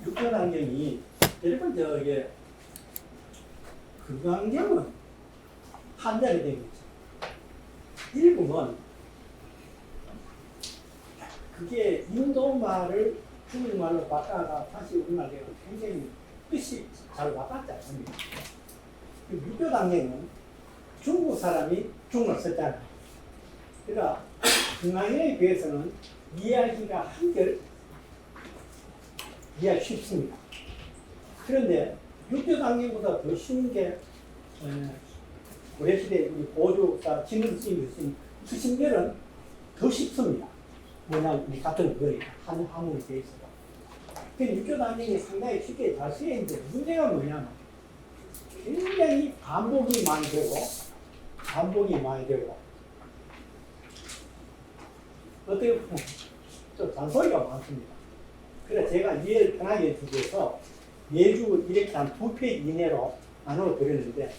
육교단경이 여러분 저게 건강경은 한자리 되겠죠. 일부는 그게 인도말을 중국말로 바꿔가 다시 우리말 되면 굉장히 뜻이 잘 와닿지 않습니다. 육교단경은 중국 사람이 중국을 썼잖아요. 그러니까 건강경에 비해서는 이해하기가 한결 이해하기 쉽습니다. 그런데 육교단경보다 더 쉬운 게 고려시대 보조사 진흥 스님이 쓴 수신결은 더 쉽습니다. 뭐냐, 우리 같은 거리 한 항문이 되어 있어요. 그 육교단경이 상당히 쉽게 잘 쓰여있는데 문제가 뭐냐면 굉장히 반복이 많이 되고 어떻게 보면 좀 잔소리가 많습니다. 그래서 제가 이해를 편하게 해주기 위해서 매주 이렇게 한 2페이지 이내로 나눠 드렸는데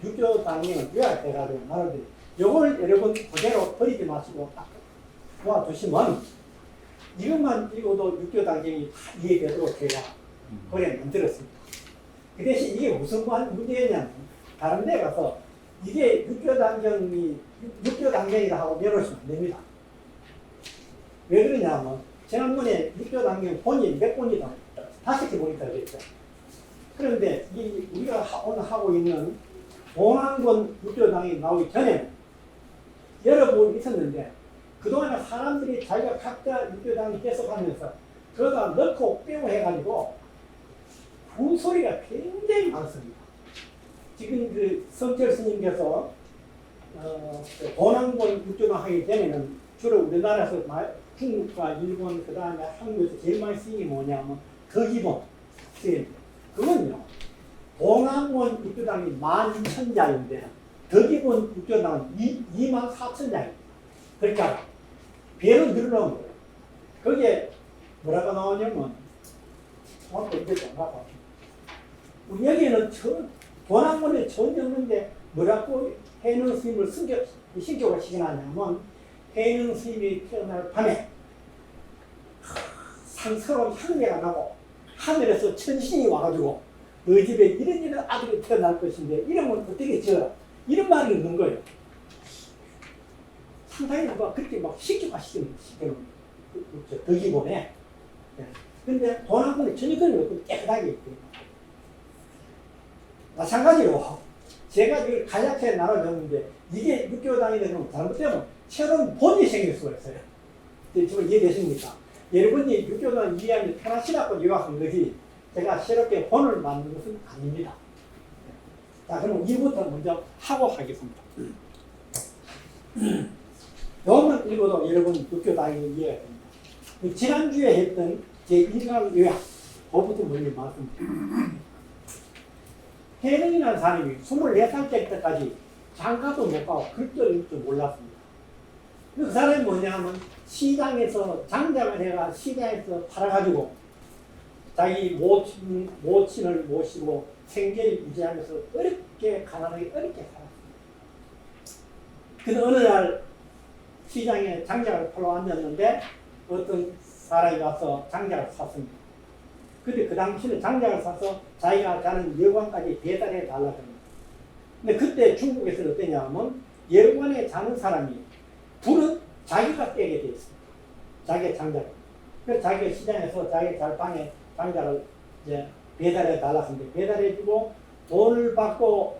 육교단경을 요약해가지고 나눠드려요. 요걸 여러분 그대로 버리지 마시고 딱 모아두시면 이것만 읽어도 육교단경이 다 이해되도록 제가 그래 만들었습니다. 그 대신 이게 무슨 문제냐면 다른 데 가서 이게 육교단경이라 하고 내놓으시면 안 됩니다. 왜 그러냐면 지난번에 육교단경 본이 몇 권이다? 5개 본이 들어있죠. 그런데 우리가 오늘 하고 있는 동안권 육교단경이 나오기 전에 여러 번 있었는데 그동안에 사람들이 자기가 각자 육교단경 계속하면서 그러다 넣고 빼고 해가지고 분소리가 굉장히 많습니다. 지금 그 성철 스님께서 동안권 육교단경 하기 전에는 주로 우리나라에서 중국과 일본 그 다음에 한국에서 제일 많이 쓰이는 게 뭐냐면 덕이본 그건요 동안권 육교단이 12,000자인데 덕이본 육교단은 24,000자입니다. 그러니까 배로 늘어나는 거예요. 거기에 뭐라고 나오냐면 우리 여기는 동안권에 전혀 없는데 뭐라고 해능 스님을 신격을 시켜놨냐면 해능 스님이 태어날 밤에 상스러운 향내가 나고 하늘에서 천신이 와가지고 너희 집에 이런 아들이 태어날 것인데 이름은 어떻게 지어라 이런 말이 있는 거예요. 상당히 그렇게 막 신격화시키는 덕이보네. 근데 동안권에 전혀 그런 게 없고 깨끗하게 있고 마찬가지로 제가 이걸 간략하게 나눠줬는데 이게 육교단이 되면 잘못되면 새로운 본이 생길 수가 있어요. 지금 이해되십니까? 여러분이 육교단 이해하면 편하시라고 요약한 거지 제가 새롭게 본을 만든 것은 아닙니다. 자, 그럼 이부터 먼저 하고 하겠습니다. 요것만 읽어도 여러분 육교단이 이해가 됩니다. 지난주에 했던 제1강 요약 그것부터 먼저 말씀드립니다. 해능이라는 사람이 24살 때까지 장가도 못 가고 글도 읽을 줄 몰랐습니다. 그 사람이 뭐냐면 시장에서 장작을 해가 시장에서 팔아가지고 자기 모친을 모시고 생계를 유지하면서 어렵게 가난하게 어렵게 살았습니다. 근데 어느 날 시장에 장작을 팔러 앉았는데 어떤 사람이 와서 장작을 샀습니다. 근데 그 당시는 장작을 사서 자기가 가는 여관까지 배달해 달라고 합니다. 근데 그때 중국에서는 어떠냐면 여관에 자는 사람이 불은 자기가 떼게 돼 있습니다. 자기의 장작을. 그래서 자기가 시장에서 자기 방에 장작을 이제 배달해 달라고 하는데 배달해주고 돈을 받고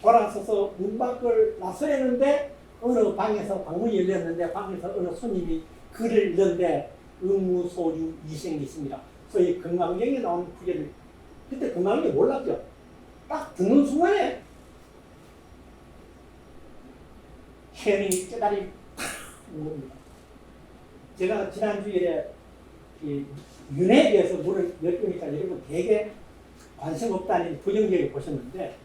돌아서서 문 밖을 나서야하는데 어느 방에서 방문이 열렸는데 방에서 어느 손님이 글을 읽는데 의무소유 이생이 있습니다. 소위 건강경에 나오는 구절을 그때 건강경이 몰랐죠. 딱 듣는 순간에 해능이 깨달이 팍 온 겁니다. 제가 지난주에 윤회에 대해서 물을 여쭈니까 여러분 되게 관심 없다는 부정적으로 보셨는데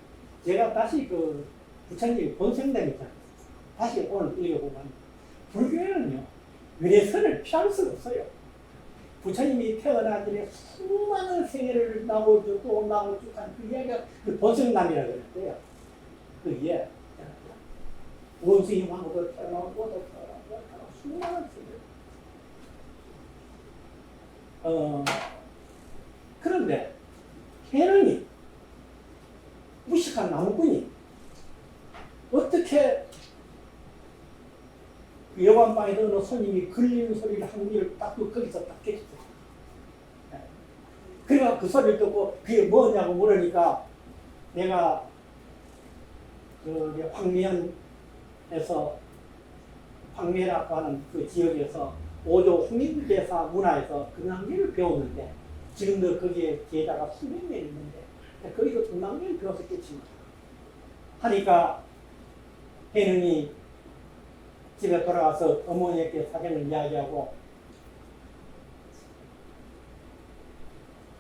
제가 다시 그 부처님의 본생담 있잖아요. 다시 오늘 읽어보면 불교에는요 윤회선을 피할 수가 없어요. 부처님이 태어나기 전에 수많은 생애를 나오고 또 나오고 쭉 하는 그 이야기가 그 번성남이라고 그랬대요. 그게 원숭이 왕도 태어나고 또 태어나고 수많은 생애. 그런데 해능이 무식한 나무꾼이 어떻게 그 여관방에 어느 손님이 걸리는 소리를 한 군데를 딱 듣고 거기서 딱 깨졌어요. 그래가 그 소리를 듣고 그게 뭐냐고 물으니까 내가 그 황미현에서 황미라고 하는 그 지역에서 5조 홍인대사 문화에서 금강계를 배웠는데 지금도 거기에 기회자가 수백 명 있는데 거기서 금강계를 배웠었겠지만 하니까 해능이 집에 돌아와서 어머니에게 사정을 이야기하고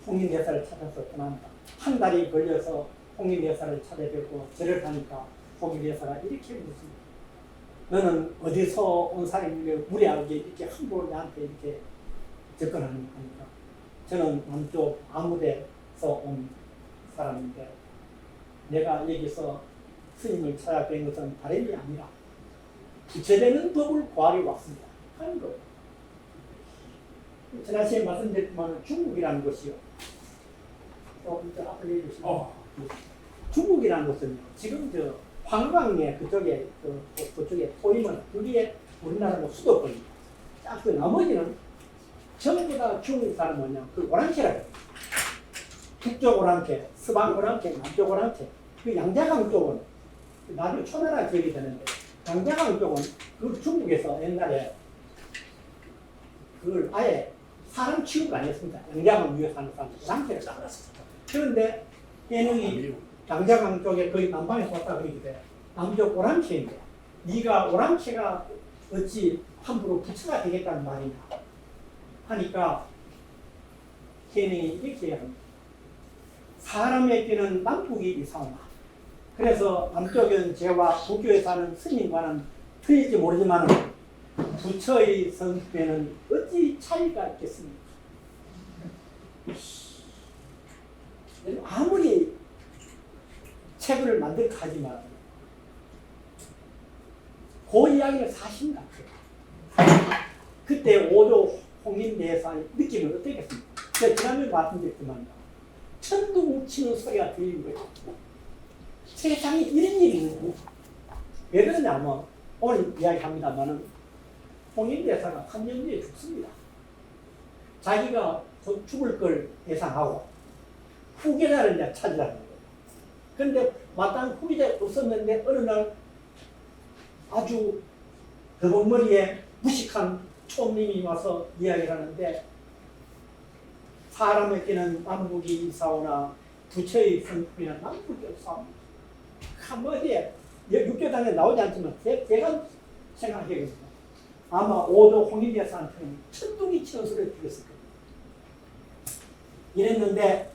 홍인대사를 찾아서 떠난다. 한 달이 걸려서 홍인대사를 찾아뵙고 절을 하니까 홍인대사가 이렇게 묻습니다. 너는 어디서 온 사람이며 무례하게 이렇게 함부로 나한테 이렇게 접근하니까 저는 남쪽 아무데서 온 사람인데 내가 여기서 스님을 찾아뵌 것은 다름이 아니라 부처되는 법을 구하러 왔습니다 하는 거예요. 지난 시간에 말씀드렸지만 중국이라는 것이요. 앞을 내주시면 중국이라는 것은 지금 저 황강에 그쪽에 그쪽에 토임은 그게 우리나라 수도권입니다. 그 나머지는 전부 다 중국 사람 뭐냐 그 오랑캐라고 해요. 북쪽 오랑캐, 서방 오랑캐, 남쪽 오랑캐. 그 양자강 쪽은 나중에 초나라 지역이 되는데 양자강 쪽은 그 중국에서 옛날에 그걸 아예 사람 취급을 안 했습니다. 양자강 위에 사는 사람 오랑캐를 따랐습니다. 그런데 해능이 양자강 쪽에 거의 남방에서 왔다 그러기 때문에 남쪽 오랑캐인데 네가 오랑캐가 어찌 함부로 부처가 되겠다는 말이냐 하니까 해능이 이렇게 합니다. 사람에게는 남북이 이상하다. 그래서 남쪽은 제와 북교에 사는 스님과는 틀릴지 모르지만 부처의 성품에는 어찌 차이가 있겠습니까? 아무리 책을 만들까 하지만 그 이야기는 사실 같아요. 그때 5조 홍인대사의 느낌은 어떻겠습니까? 제가 지난번에 말씀드렸지만 천둥 치는 소리가 들리는 거예요. 세상에 이런 일이 있는 거예요. 왜 그러냐면 오늘 이야기합니다만은 홍인대사가 3년 뒤에 죽습니다. 자기가 곧 죽을 걸 예상하고 후계자를 이제 찾으라는 거예요. 그런데 마땅 후계자가 없었는데 어느 날 아주 더벅머리에 무식한 촌님이 와서 이야기를 하는데 사람에게는 남북이 있사오나 부처의 성품이나 남북이 없사오나 한마디에 육교단에 나오지 않지만 제가 생각하겠습니다. 아마 5조 홍인대사한테는 천둥이 치는 소리를 들었을 겁니다. 이랬는데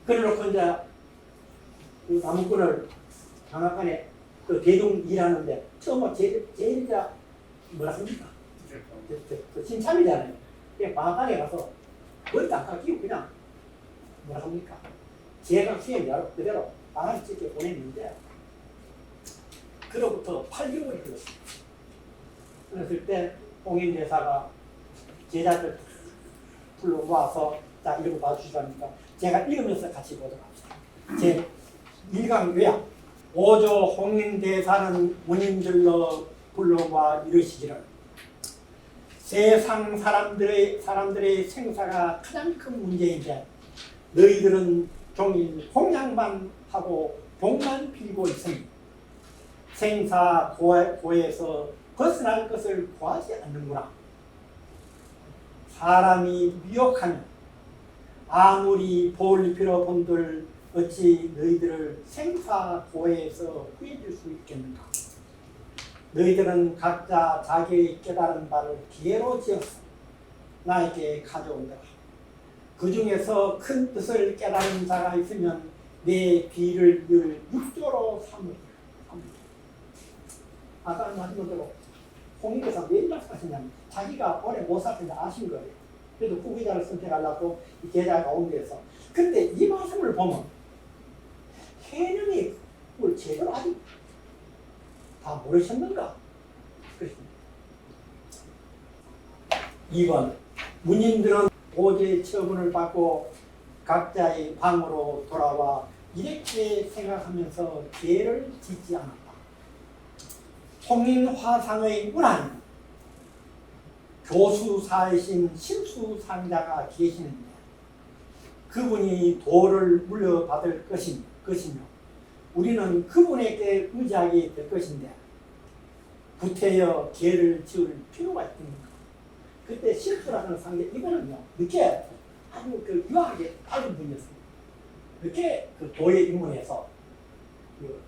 그래놓고 이제 그 나무꾼을 장학관에 그 대중 일하는데 처음 제일 이제 뭐랍니까? 신참이잖아요. 그냥 방학관에 가서 머리 딱 깎이고 그냥 뭐랍니까? 제가 수행자로 그대로 방학 찍게 보냈는데 그로부터 8개월이 흘렀습니다. 그랬을 때 홍인대사가 제자들 불러 모아서 자 읽어 봐주시라니까 제가 읽으면서 같이 보도록 합시다. 제 1강 요약 5조 홍인대사는 문인들로 불러와 이르시기를 세상 사람들의 생사가 가장 큰 문제인데 너희들은 종일 공양만 하고 복만 빌고 있으니 생사 고에서 벗어날 것을 구하지 않는구나. 사람이 미혹하니 아무리 보리피로 본들 어찌 너희들을 생사고해에서 구해줄 수 있겠는가? 너희들은 각자 자기의 깨달은 바를 기회로 지어서 나에게 가져온다. 그 중에서 큰 뜻을 깨달은 자가 있으면 내 비를 늘 육조로 삼으리라. 아까 말씀대로 홍익에서 왜 이렇게 하시냐면 자기가 오래 못 살텐데 아신 거예요. 그래도 후기자를 선택하려고 이 계좌가 온 데서. 근데 이 말씀을 보면 해명이 그걸 제대로 아직 다 모르셨는가? 그렇습니다. 2번 문인들은 오제 처분을 받고 각자의 방으로 돌아와 이렇게 생각하면서 죄를 짓지 않았다. 홍인화상의 문안 교수사이신 신수상자가 계시는데 그분이 도를 물려받을 것이며 우리는 그분에게 의지하게 될 것인데 구태여 죄를 지을 필요가 있습니다. 그때 신수라는 상대 이분은요 늦게 아주 그 유하게 밝은 분이었습니다. 늦게 그 도에 입문해서 그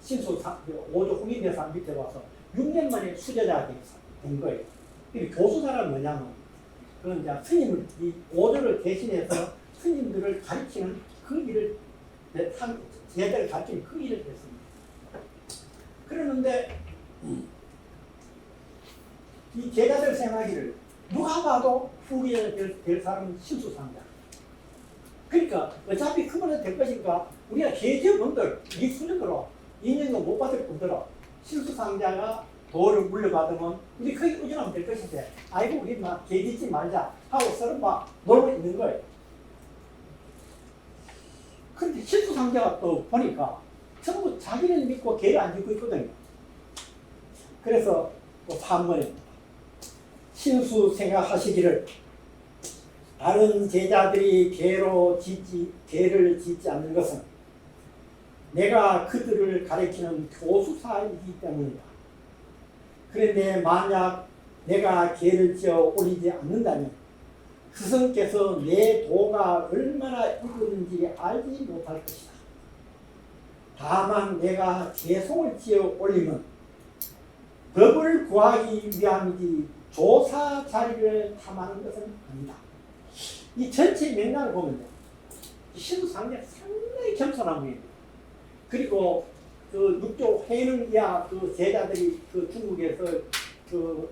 신수 오조 홍인대상 밑에 와서 6년 만에 수제자가 된 거예요. 교수사란 뭐냐면 그건 이제 스님을 이 오조를 대신해서 스님들을 가르치는 그 일을 제자를 가르치는 그 일을 했습니다. 그러는데 이 제자들 생각하기를 누가 봐도 후기에 될 사람은 신수상자. 그러니까 어차피 그분한테 될 것이니까 우리가 계제분들 이 수준으로 2년도 못 받을 분들은 신수상자가 도를 물려받으면 우리 거기 의존하면 될 것인데 아이고 우리 막 계짓지 말자 하고 서로 막 놀고 있는 거예요. 그런데 신수상자가 또 보니까 전부 자기를 믿고 개를 안 짓고 있거든요. 그래서 또 3번입니다. 신수 생각하시기를 다른 제자들이 개를 짓지 않는 것은 내가 그들을 가르치는 교수사이기 때문이다. 그런데 만약 내가 개를 지어 올리지 않는다면 스승께서 내 도가 얼마나 이르는지 알지 못할 것이다. 다만 내가 개송을 지어 올리면 법을 구하기 위함이지 조사 자리를 탐하는 것은 아니다. 이 전체 맥락을 보면요. 신수상자가 상당히 겸손한 분입니다. 그리고 그 육조 해능 이하 그 제자들이 그 중국에서 그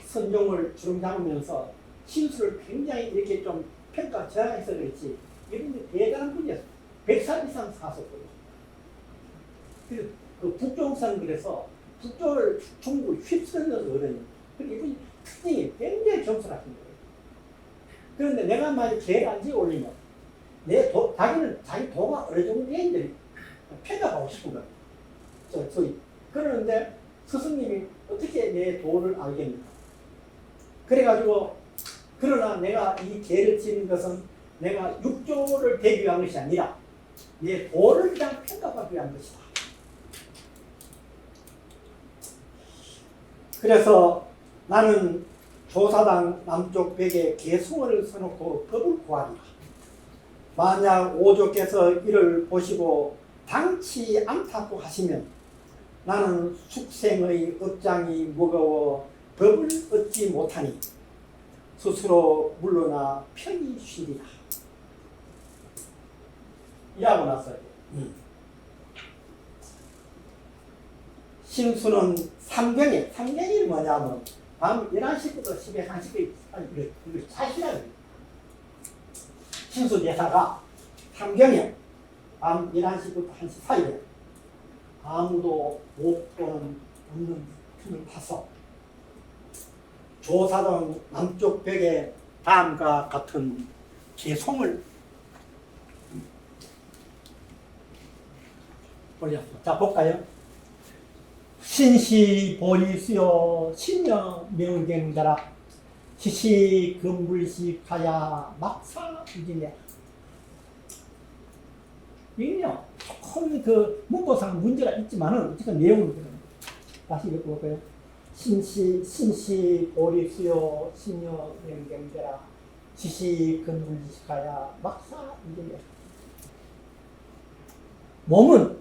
선종을 주름 잡으면서 신수를 굉장히 이렇게 좀 평가 저하해서 그렇지 이런 대단한 분이었어요. 100살 이상 사셨고요. 그래서 그 북종선 그래서 북조를 중국을 휩쓸는 어른이. 그리고 이분이 특징이 굉장히 겸손하신 거예요. 그런데 내가 만약 개를 안 지어 올리면 자기는 자기 도가 어느 정도 되는지 평가하고 싶은 거예요. 소위. 그러는데 스승님이 어떻게 내 도를 알겠는가. 그래가지고 그러나 내가 이 개를 지는 것은 내가 육조를 되기 위한 것이 아니라 내 도를 그냥 평가받기 위한 것이다. 그래서 나는 조사당 남쪽 벽에 개송을 써놓고 법을 구하리라. 만약 오조께서 이를 보시고 당치 않다고 하시면 나는 숙생의 업장이 무거워 법을 얻지 못하니 스스로 물러나 편히 쉬리라. 이라고 났어요. 신수는 삼경이 뭐냐면 밤 11시부터 새벽 1시까지 이거 차시라는 신수 제사가 삼경에 밤 11시부터 1시 사이에 아무도 못 보는 없는 틈을 파서 조사동 남쪽 벽에 다음과 같은 개송을 올렸습니다. 자, 볼까요? 신시 보리수요 신여 명경자라 시시 금불시 가야 막사 이지냐. 이게요 조금 그 문법상 문제가 있지만은 어쨌든 내용은 다시 읽어볼까요? 신시 보리수요 신여 명경자라 시시 금불시 가야 막사 이지냐. 몸은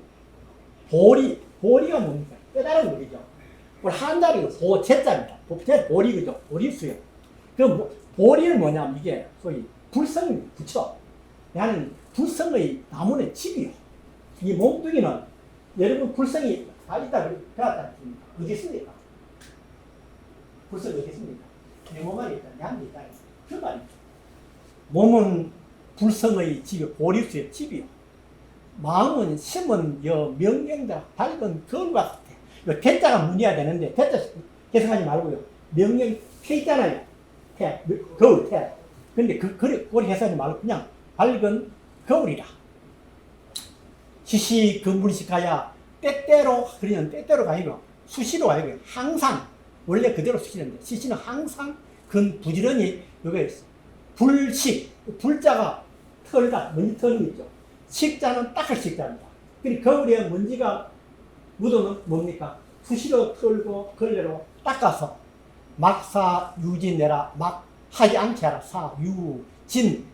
보리가 뭡니까? 깨달은 거죠. 한자리가 제자입니다. 보리 그죠? 보리수요. 그 보리는 뭐냐면 이게 소위 불성 부처. 나는 불성의 나무의 집이요. 이 몸뚱이는 여러분 불성이 다 있다 배웠지 않습니까? 어디 있습니까? 불성이 어떻습니까? 내 몸 안에 있다. 내 안에 있다. 그거 아니죠. 몸은 불성의 집이 보리수의 집이요. 마음은 심은 명령대로 밝은 거울과 같아. 요 대자가 문이어야 되는데 대자 계산하지 말고요. 명령 태 있잖아요. 태, 거울 태. 근데 그걸 해석하지 말고 그냥 밝은 거울이라. 시시 금불식하야 때때로 그러는 때때로가 아니고 수시로 아니고 항상 원래 그대로 수시는데 시시는 항상 그 부지런히 요게 불식 불자가 털다 먼지 털는 있죠. 식자는 닦을 식자입니다. 그러니까 거울에 먼지가 묻어는 뭡니까? 수시로 털고 걸레로 닦아서 막사 유진내라 막 하지 않게 하라 사유진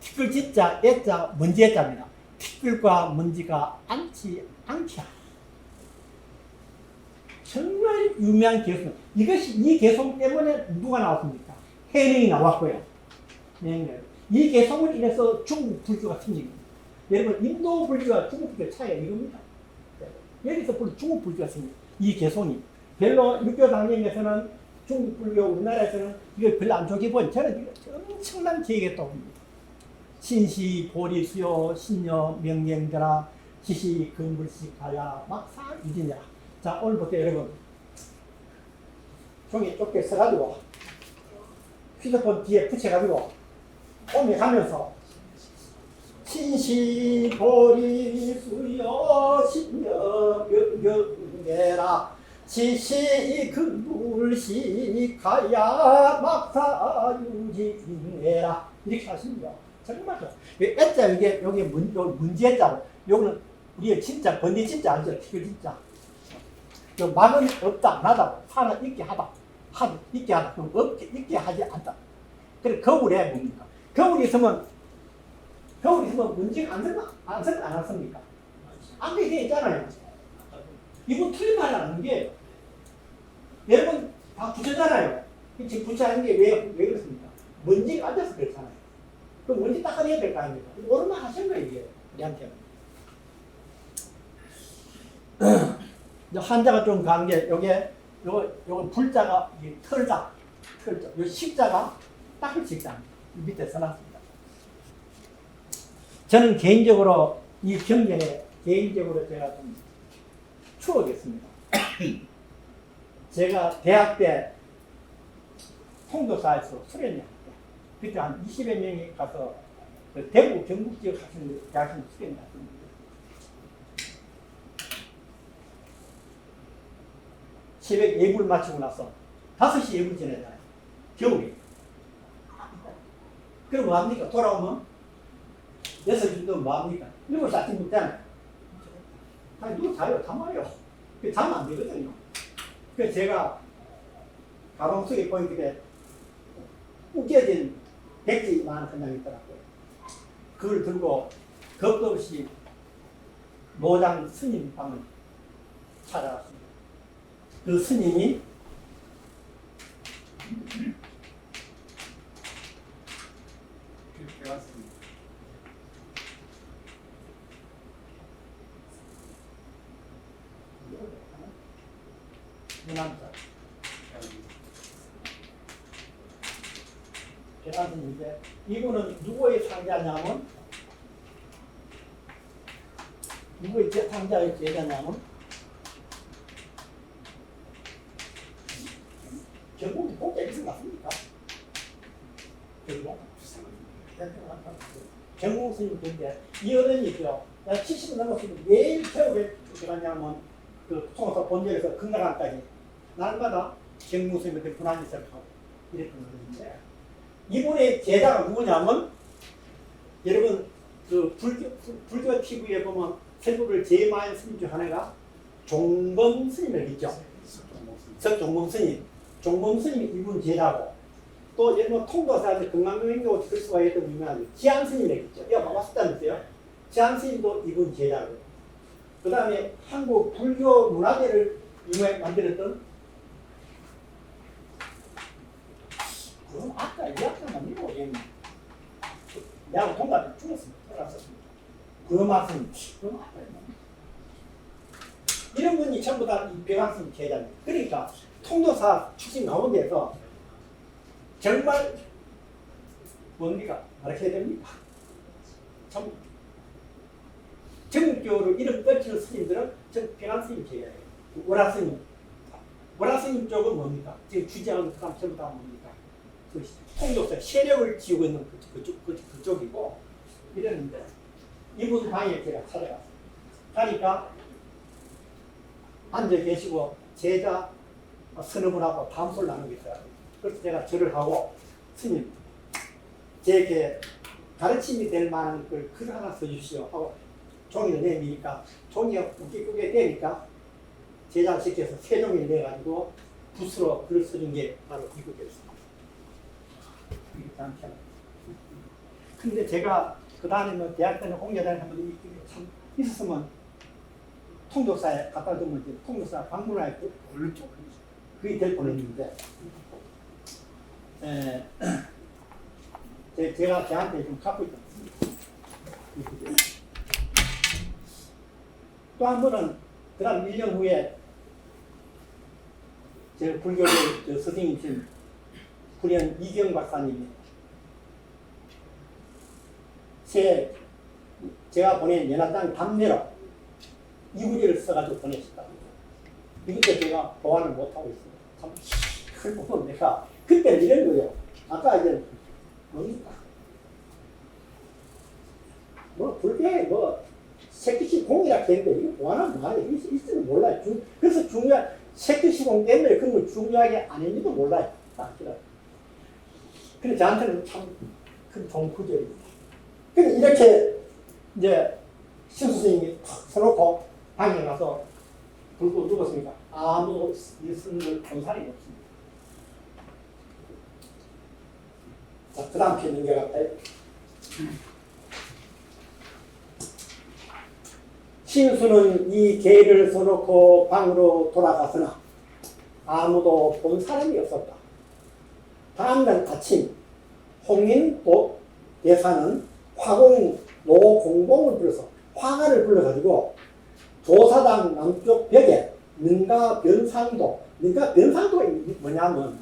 티끌 진자 애자 먼지 애자입니다. 티끌과 먼지가 않지 않게 하라. 정말 유명한 개성. 이 개성 때문에 누가 나왔습니까? 해능이 나왔고요. 이 개성을 인해서 중국 불교가 생깁니다. 여러분 인도 불교와 중국 불교 차이가 이겁니다. 여기서 중국 불교가 생깁니다. 이 개성이 별로 육교 당경에서는 중국 불교 우리나라에서는 이걸 별로 안 좋게 보니 저는 엄청난 계획했다고 봅니다. 신시 보리수요 신여 명령대라 시시 금불식하야 막사 유진이라. 자 오늘부터 여러분 종이 좁게 써가지고 휴대폰 뒤에 붙여가지고 오며 가면서 신시 보리수여 신여 명령대라 시시 금불식하야 막사 유진이라 이렇게 하십니다. 정말 좋아. 애자 여기 문제자고 요거는 우리의 진짜 번뇌 진짜 알죠? 티끌 진짜. 요 막은 없다 나다 사는 있게 하다 있게 하다 그럼 없게 있게 하지 않다. 그래 거울에 뭡니까? 거울이 있으면 문제가 안 씁니까? 안 되게 있잖아요. 이분 틀린 말 하는 게 여러분 다 붙였잖아요. 지금 붙여하는 게 왜 그렇습니까? 먼지가 앉아서 그렇잖아요. 그럼 먼지 닦아내야 될 거 아닙니까? 옳은 말 하신 거예요, 이게. 우리한테는. 한자가 좀 강한 게, 요건 불자가, 이게 털자. 요 식자가 닦을 식자. 밑에 써놨습니다. 저는 개인적으로 이 경전에, 제가 좀 추억이 있습니다. 제가 대학 때 통도사에서 수련회 그때 한 20여 명이 가서 그 대구 경북 지역 하시는 대학생 수련회 갔습니다. 새벽 예불 마치고 나서 5시 예불 지내잖아요. 겨울에. 그럼 뭐합니까? 돌아오면 6시 정도 뭐합니까? 7시 아침 먹잖아요. 아니 누구 자요? 잠아요. 자면 안 되거든요. 그래서 제가 가방 속에 보이길래 우겨진 백지만 한 장 있더라고요. 그걸 들고 겁도 없이 노장 스님 방을 찾아갔습니다. 그 스님이 그렇게 왔습니다. 이 남자 계란스님인데 이분은 누구의 상자냐면 누구의 상자의 제자냐면 결국 꼭대기 있을 것 같습니까? 경공 스님인데 이 어른이 있죠. 70을 넘었으면 매일 태우게 들어가냐면 그 통화사 본절에서 금강강까지 날마다 경공 스님한테 분한짓을 하고 이랬던 어른인데 이분의 제자가 누구냐면 여러분 그 불교 TV에 보면 세부를 제일 많이 스님 중 하나가 종범 스님을 있죠. 석종범 스님. 종범 스님이 이분 제자고 또 여러분 통도사한테 금강경행도 찍을 수가 있던 유명한 지안 스님을 있죠. 이거 왔었다면서요. 지안 스님도 이분 제자고 그 다음에 한국 불교 문화재를 유명하게 만들었던 그럼 아까 이야기만 이거 모르겠네. 내가 동갑에 죽었습니다. 살았었습니다. 그 맛은 그럼 아까 이런 분이 전부 다 이 백악승 제자입니다. 그러니까 통도사 출신 가운데서 정말 뭡니까? 말해야 됩니까? 참 정교로 이름 떨치는 스님들은 전 평안 스님 제외해요. 월화 스님. 월화 스님 쪽은 뭡니까? 지금 주재하는 사람 전부 다 뭡니까? 그 통도사 세력을 지우고 있는 그쪽이고 이랬는데 이분 방에 제가 찾아갔어요. 가니까 앉아 계시고 제자 선언을 담소를 나누고 있어요. 그래서 제가 절을 하고 스님 제게 가르침이 될 만한 글 하나 써주시오 하고 종이를 내미니까 종이가 웃기게 되니까 제자를 시켜서 세 종이를 내가지고 붓으로 글을 써준 게 바로 이거였습니다. 근데 제가 그 다음에 뭐 대학 때는 공여단에 한번 참 있었으면 통도사에 갖다 두면 이제 통도사 방문할 때 그게 될 뻔했는데 제가 걔한테 좀 갖고 있다. 또 한 번은 그다음 1년 후에 제 불교의 스승이신 불현 이경 박사님이 제가 보낸 연합장 답례로 이구지를 써가지고 보내셨다. 이것도 제가 보완을 못하고 있습니다. 참, 그걸 보면 내가 그때는 이런 거예요. 아까 이제 뭡니까? 뭐 불교에 뭐 색두시공이라 했는데 이거 보완하면 뭐하냐? 이거 있으면 몰라요. 그래서 중요한 색두시공 때문에 그런 걸 중요하게 안 했는지도 몰라요. 근데 저한테는 참 큰 좋은 구절입니다. 근데 이렇게 이제 신수스님이 탁 서놓고 방에 가서 불 끄고 누웠으니까 아무 일 쓰는 걸 본 사람이 없습니다. 자, 그 다음 편인 것 같아요. 신수는 이 계를 써놓고 방으로 돌아갔으나 아무도 본 사람이 없었다. 다음날 아침 홍인도 대사는 화공 노공봉을 불러서 화가를 불러가지고 조사당 남쪽 벽에 능가 변상도가 뭐냐면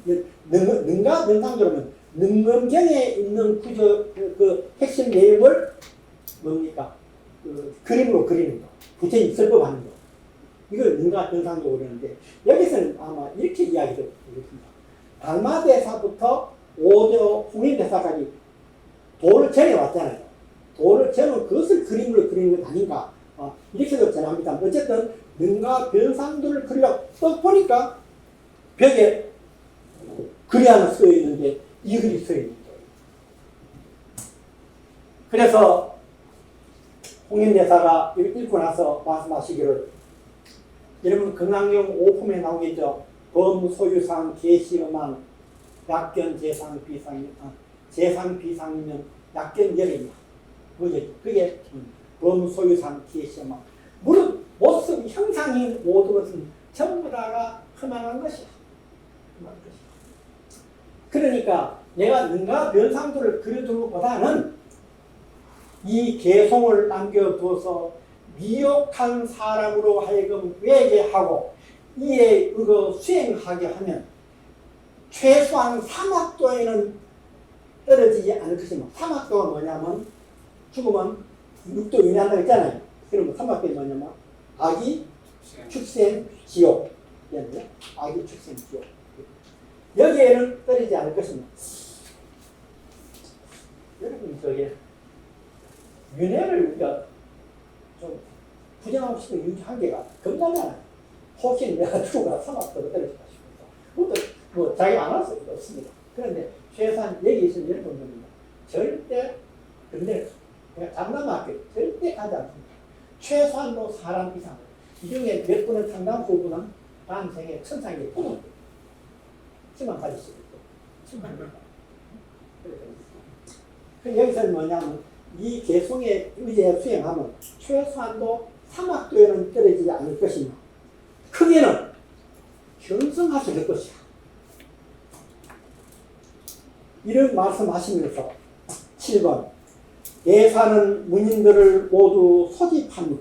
능가 변상도는 능엄경에 있는 구조 그 핵심 내용을 뭡니까? 그 그림으로 그리는 거, 부처님 설법하는 거. 이걸 능가 변상도고 그러는데 여기서는 아마 이렇게 이야기를 드립니다. 달마대사부터 오조 홍인대사까지 도를 전해왔잖아요. 도를 전해 그것을 그림으로 그리는 것 아닌가. 이렇게도 전합니다. 어쨌든 능가 변상도를 그리려고 딱 보니까 벽에 글이 하나 쓰여 있는데 이 글이 쓰여 있는 거예요. 그래서 홍인대사가 이걸 읽고 나서 말씀하시기를 여러분 금강경 5품에 나오겠죠. 범소유상 계시음한 약견 재상 비상 재상 비상이면 약견 열이냐. 그게 범소유상 계시음한 물론 모습 형상인 모든 것은 전부 다가 흠망한 것이야. 그러니까 내가 능가 변상도를 그려두는 것보다는 이 개송을 남겨두어서 미혹한 사람으로 하여금 외계하고 이에 그거 수행하게 하면 최소한 사막도에는 떨어지지 않을 것이며 사막도가 뭐냐면 죽으면 육도 윤회한다고 했잖아요. 그러면 사막도가 뭐냐면 아기 축생 지옥 아기 축생 지옥 여기에는 떨어지지 않을 것입니다. 여러분 저기 윤회를 우리가 좀 부정하고 싶은 이유 한 개가 건강하잖아요. 혹시 내가 죽어가 사막도로 떨어질까 싶어서 그것도 뭐 자기 안 할 수도 없습니다. 그런데 최소한 여기 있으면 여러분들은 절대 근데 그냥 장담할게요. 절대 가지 않습니다. 최소한도 사람 이상 이 중에 몇 분은 상당수 분은 다음 생에 천상에 보는 희망 가질 수 있고 그 여기서는 뭐냐면 이 개성의 의지에 수행하면 최소한도 사막도에는 떨어지지 않을 것이며 크게는 견성할 수 있을 것이야. 이런 말씀하시면서 7번 대사는 문인들을 모두 소집하며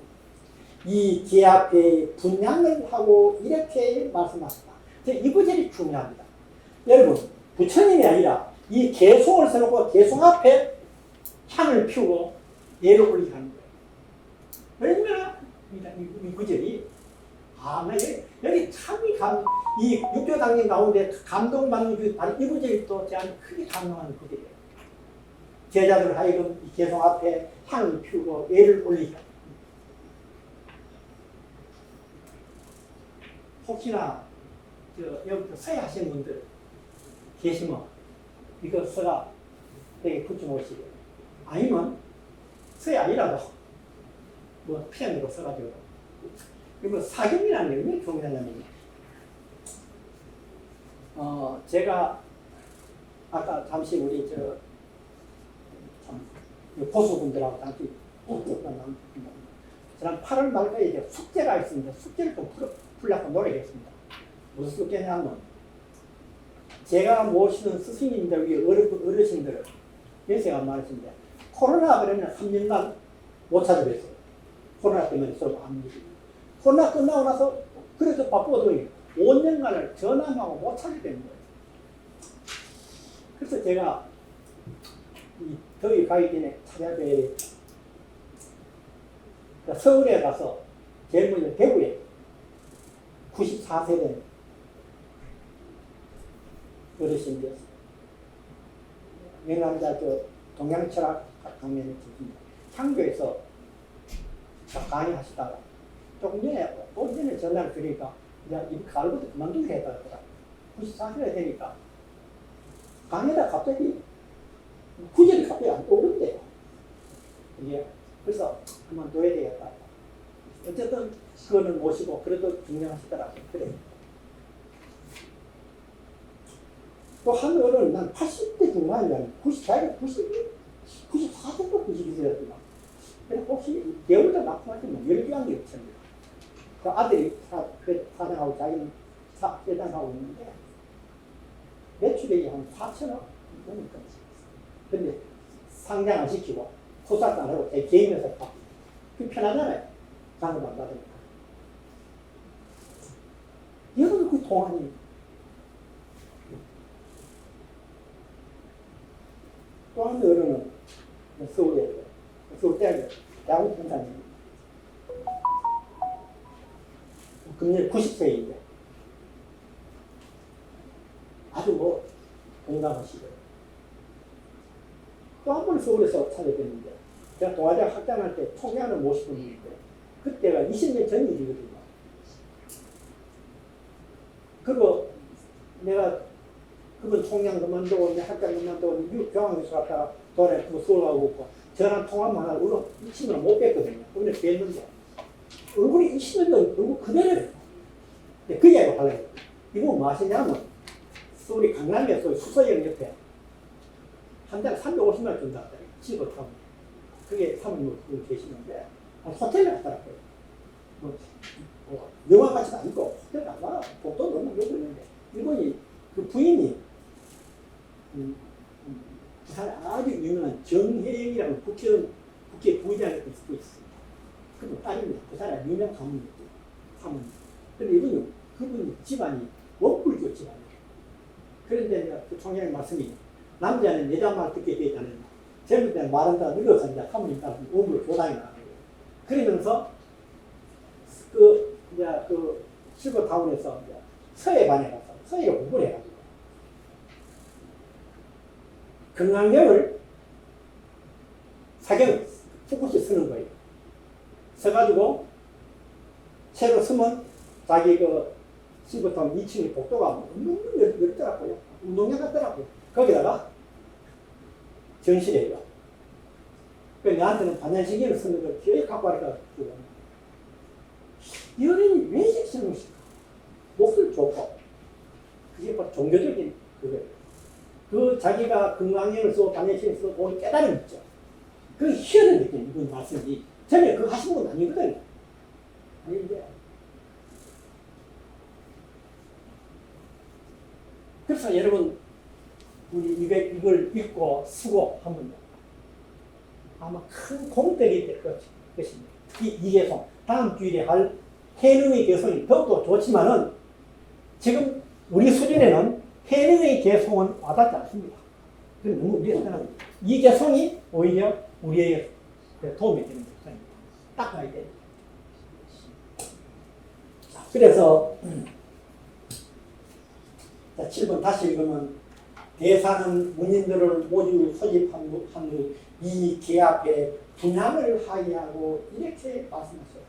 이 제 앞에 분양을 하고 이렇게 말씀하셨다. 이 구절이 중요합니다. 여러분, 부처님이 아니라 이 개송을 써놓고 개송 앞에 향을 피우고 예를 올리게 하는 거예요. 얼마나 이 구절이 나 여기 참이 이 육조당님 가운데 감동받는 그 바로 이 구절이 또 제한테 크게 감동하는 구절이에요. 제자들 하여금 이 개송 앞에 향을 피우고 예를 올리게. 혹시나 여기서 서야 하시는 분들 계시면 이거 서가 되게 붙여놓으시고, 아니면 서야 아니라도 뭐 펜으로 써가지고, 이거 사경이라는 게 왜 중요하냐면, 제가 아까 잠시 우리 보수분들하고 잠시 지난 8월 말까지 이제 숙제가 있습니다. 숙제를 좀 풀려고 노력했습니다. 무슨 숙제냐면, 제가 모시는 스승님들 위에 어르신들을 연세가 많으신데 코로나 그러면 3년간 못 찾아뵀어요. 코로나 때문에 서로 안 보시고, 코로나 끝나고 나서 그래서 바쁘거든요. 5년간을 전화하고 못 찾게 된 거예요. 그래서 제가 이 더위 가기 전에 찾아뵈 서울에 가서 제일 먼저 대구에 94세 된 어르신이었어요. 명남자 동양철학 강연을 듣습니다. 향교에서 강의하시다가 조금 전에 전화를 드리니까 이 가을부터 그만두게 했다더라. 94세가 되니까 강의다 갑자기 구절이 갑자기 안 떠오른대요. 이게 그래서 그만둬야 되겠다. 어쨌든 그거는 모시고 그래도 중요하시더라고요. 그래. 또 한 어른 난 80대 중반이라는 94세 92세였더만. 그래서 혹시 배우다 납품하시면 열기한 게 없습니다. 그 아들이 사장하고 자기는 회장하고 있는데 매출액이 한 4천억 넘니까. 근데 상장 안 시키고 소삭 안 하고 개인 회사 다. 그 편하잖아요. 장을 안 받으니까. 여러분 그 동안이 또 한 어른은 서울대학교 대학원 평사님. 금년 90세인데 아주 건강하시고, 또 한 번 서울에서 찾아뵀는데, 제가 동아대학 학장할 때 총회하는 모시고 있는데, 그때가 20년 전 일이거든요. 그리고 내가 그분 총장 그만두고, 학장 그만두고, 교환교수 갔다가 돈에 서울 가고 있고, 전화 통화만 하고, 물론 20년 못 뵀거든요. 근데 뵀는데, 얼굴이 20년 전 얼굴 그대로예요. 근데 그 이야기를 하려고 해요. 이거 무엇이냐면, 서울이 강남에서 수서역 옆에 한 달에 350만 원 준다. 집을 타고. 그게 사모님 계시는데, 호텔에 갔더라고요. 영화같이도 아니고, 호텔 가봐. 돈도 너무 여기 있는데, 이분이, 그 부인이, 부산에 아주 유명한 정혜영이라는 국회 부의장을 쓰고 있습니다. 그분 딸입니다. 부산에 유명 사모님. 근데 그분이 집안이 원불교 집안이에요. 그런데 그 총장의 말씀이, 남자는 여자 말 듣게 되지 않는다. 젊을 때는 말한다, 늙어서 이제 사모님 따라 원불 교당이 나가는 거예요. 그러면서 실버타운에서 서해반에 가서 서해에 공부를 해가지고 건강경을 사경을 꿋꿋이 쓰는 거예요. 써가지고 새로 쓰면 자기 실버타운 2층에 복도가 너무 넓더라고요. 운동장 같더라고요. 거기다가 전시래요. 그래서 나한테는 반년시계를 쓰는 걸 기어이 갖고 가니까 연예인이 왜 이렇게 쓰는 것일까? 목소리 좋고, 그게 바로 종교적인 그거예요. 그 자기가 건강형을 쓰고 반년시계를 쓰고 오늘 깨달음 있죠. 그 희열을 느끼는 이분 말씀이 전에 그거 하신 분 아니거든요. 아닌데. 그래서 여러분, 우리 이걸 읽고 쓰고 하면 아마 큰 공덕이 될 것입니다. 특히 이 개송, 다음 주일에 할 해능의 개송이 더욱더 좋지만은 지금 우리 수준에는 해능의 개성은 와닿지 않습니다. 그래서 너무 위해서는 이 개성이 오히려 우리에게 도움이 되는 개성입니다. 닦아야 돼요. 그래서 7번 다시 읽으면 대사는 문인들을 모두 소집한 후 이 개 앞에 분향을 하게 하고 이렇게 말씀하셨다.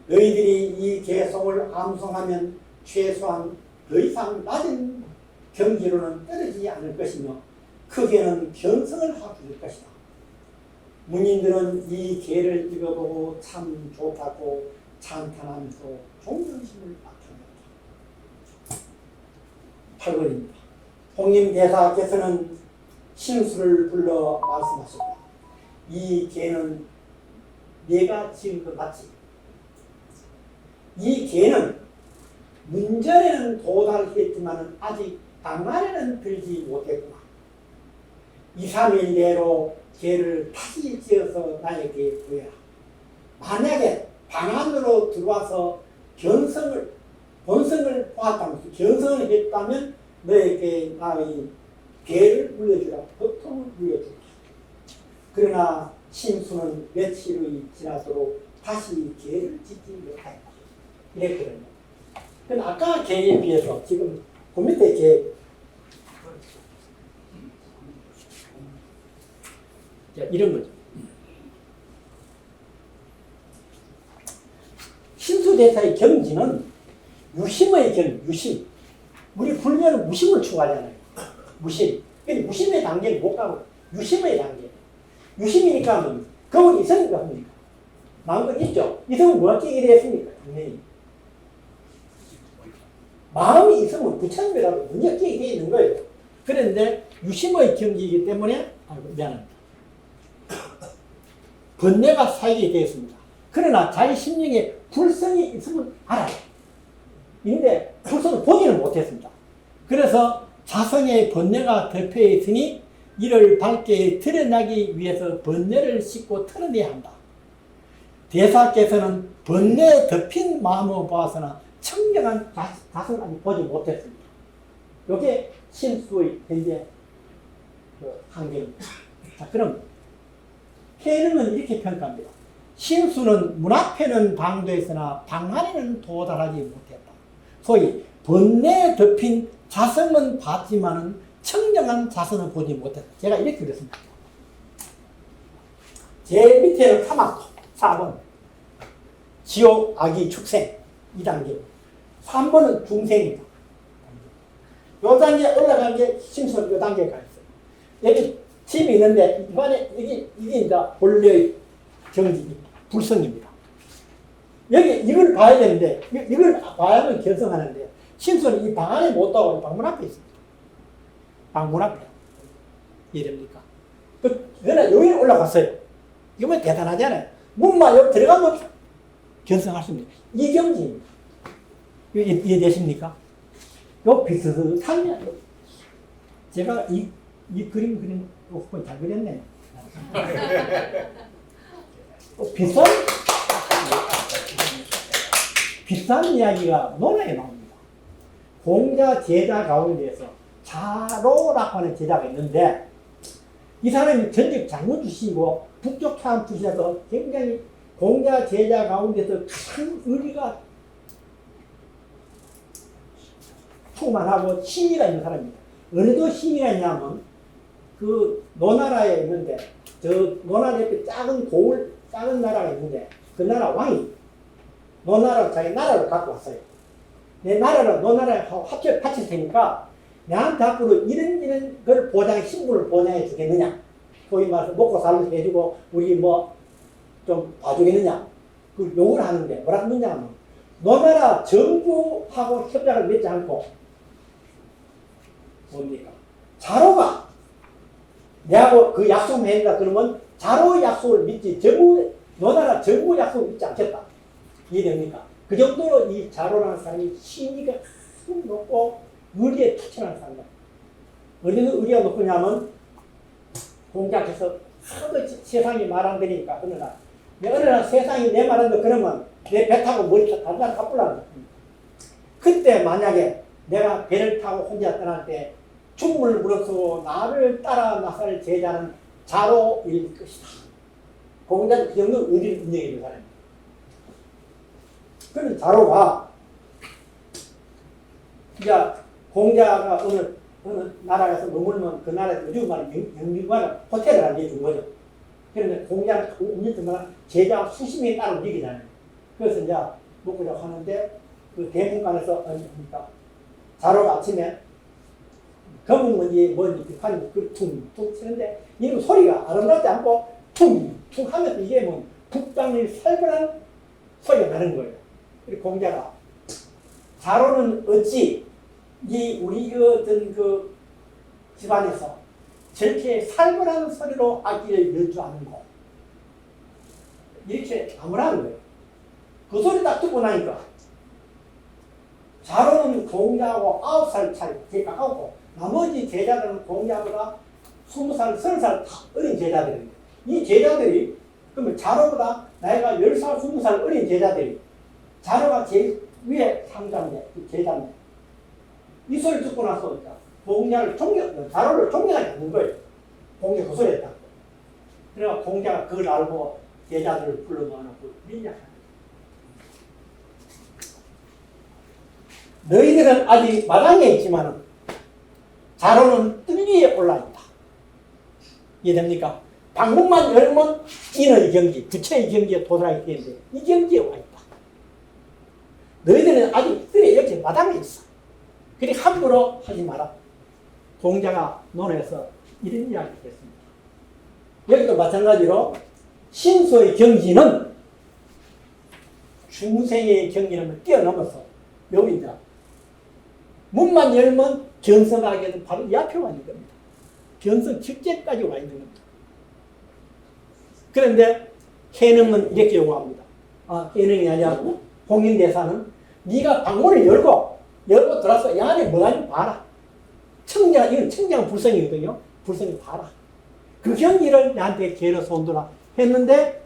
너희들이 이 개성을 암송하면 최소한 더 이상 낮은 경지로는 떨어지지 않을 것이며 크게는 견성을 하게 될 것이다. 문인들은 이 개를 읽어보고 참 좋다고 찬탄하면서 존경심을 나타냈다. 8번입니다. 홍림대사께서는 신수를 불러 말씀하셨다. 이 개는 내가 지은 것 맞지? 이 개는 문전에는 도달했지만 아직 방안에는 들지 못했구나. 2, 3일 내로 개를 다시 지어서 나에게 보여라. 만약에 방안으로 들어와서 본성을 보았다면, 견성을 했다면 너에게 나의 개를 물려주라. 보통을 물려주라. 그러나 신수는 며칠이 지나도록 다시 개를 짓지 못하였다. 이랬거든요. 근데 아까 개에 비해서 지금 그 밑에 개, 자, 이런 거죠. 신수대사의 경지는 유심의 경지, 유심. 우리 불교는 무심을 추구하잖아요. 무심. 근데 무심의 단계를 못 가고 유심의 단계. 유심이니까 그건 있으니까 합니까? 마음껏 있죠. 있으면 뭐가 끼게 되겠습니까? 당연히. 마음이 있으면 부처님이라도 먼저 끼게 되어 있는 거예요. 그런데 유심의 경지이기 때문에 미안합니다. 번뇌가 쌓이게 되었습니다. 그러나 자기 심령에 불성이 있으면 알아요. 근데 불성을 보지는 못했습니다. 그래서 자성의 번뇌가 덮여 있으니 이를 밝게 드러나기 위해서 번뇌를 씻고 털어내야 한다. 대사께서는 번뇌에 덮인 마음으로 보아서나 청정한 자성을 아직 보지 못했습니다. 이게 신수의 현재 한계입니다. 자, 그럼 해능은 이렇게 평가합니다. 신수는 문 앞에는 방도했으나 방 안에는 도달하지 못했다. 소위 번뇌에 덮인 자성은 봤지만은 청정한 자성을 보지 못했다. 제가 이렇게 그렸습니다. 제 밑에는 사막, 4번. 지옥, 악의, 축생, 2단계. 3번은 중생입니다. 요 단계 올라간 게 신수 요 단계가 있어요. 여기 집이 있는데, 이번에 이게 이제 본래의 정지, 불성입니다. 여기 이걸 봐야 되는데, 이걸 봐야만 견성하는데, 신수는 이 방 안에 못 가고 방문 앞에 있습니다. 방문 앞에. 이해됩니까? 그러나 여기 올라갔어요. 이거면 대단하잖아요. 문만 여기 들어가면 견성할 수 있습니다. 이 경지입니다. 이해되십니까? 요 비슷한, 제가 이 그림 그린 거 잘 그렸네. 비슷한 이야기가 논어에 나옵니다. 공자 제자 가운데에서 자로라고 하는 제자가 있는데 이 사람이 전직 장군주시고 북쪽 타임 출신에서 굉장히 공자 제자 가운데서 큰 의리가 충만하고 신의가 있는 사람입니다. 어느 정도 신의가 있냐면 그 노나라에 있는데 저 노나라 옆에 작은 나라가 있는데 그 나라 왕이 노나라 자기 나라를 갖고 왔어요. 내 나라를 노나라에 바칠 테니까 내한테 앞으로 이런 걸 신분을 보장해 주겠느냐. 소위 말해서 먹고 살도 해주고 우리 뭐 좀 봐주겠느냐. 그 욕을 하는데 뭐라고 하느냐면 노나라 정부하고 협약을 맺지 않고 뭡니까? 자로가 내하고 그 약속을 했다 그러면 자로의 약속을 믿지 노나라 정부 약속을 믿지 않겠다. 이해됩니까? 그 정도로 이 자로라는 사람이 신의가 큰 높고 의리에 투철한 사람이다. 어디는 의리가 높으냐면 공자께서 하도 세상이 말 안 되니까 그러나 어느 날 세상이 내 말 안 돼 그러면 내 배 타고 머리 다른 나라 가불라는 그때 만약에 내가 배를 타고 혼자 떠날 때 죽음을 물어서 나를 따라 나설 제자는 자로일 것이다. 공자는 그 정도 의리를 인정해 준 사람입니다. 그런 자로가 이제 공자가 어느 나라에서 머물면 그 나라에서 요즘 말하는 영유관 호텔을 하게 준 거죠. 그런데 공자는 음료수마다 제자 수십 명이 따로 움직이잖아요. 그래서 이제 먹고 자고 하는데 그 대문관에서 앉으니까 자로가 아침에 검은 뭔지 비판이 퉁퉁 치는데 이런 소리가 아름답지 않고 퉁퉁 하면서 이게 뭐 북방이 살벌한 소리가 나는 거예요. 그리고 공자가 자로는 어찌 우리 어떤 그 집안에서 저렇게 살벌한 소리로 악기를 연주하는고 이렇게 아무라는 거예요. 그 소리 딱 듣고 나니까 자로는 공자하고 9살 차이 제일 가깝고 나머지 제자들은 공자보다 20살, 30살 다 어린 제자들입니다. 이 제자들이 그러면 자로보다 나이가 10살, 20살 어린 제자들이 자로가 제일 위에 상자인데 제자인데 이 소리 듣고 나서 공자를 자로를 존경하지 않는 거예요. 공자 그 소리 했다고. 그래서 공자가 그걸 알고 제자들을 불러모아놓고 밀약합니다. 너희들은 아직 마당에 있지만 자로는 뜰 위에 올라있다. 이해됩니까? 방문만 열면 인의 경지, 부처의 경지에 도달하게 되는데 이 경지에 와 있다. 너희들은 아직 뜰에 이렇게 마당에 있어. 그리 함부로 하지 마라. 공자가 논해서 이런 이야기를 했습니다. 여기도 마찬가지로 신소의 경지는 중생의 경지는 뛰어넘어서 여기입니다. 문만 열면 견성하게도 바로 이 앞에 와 있는 겁니다. 견성 직제까지 와 있는 겁니다. 그런데 해능은 이렇게 요구합니다. 해능이 아니라 홍인대사는 네가 방문을 열고 들어서 이 안에 뭐가 있는지 봐라. 이건 청장 불성이거든요. 불성이 봐라. 그 경지를 나한테 개로 손들어 했는데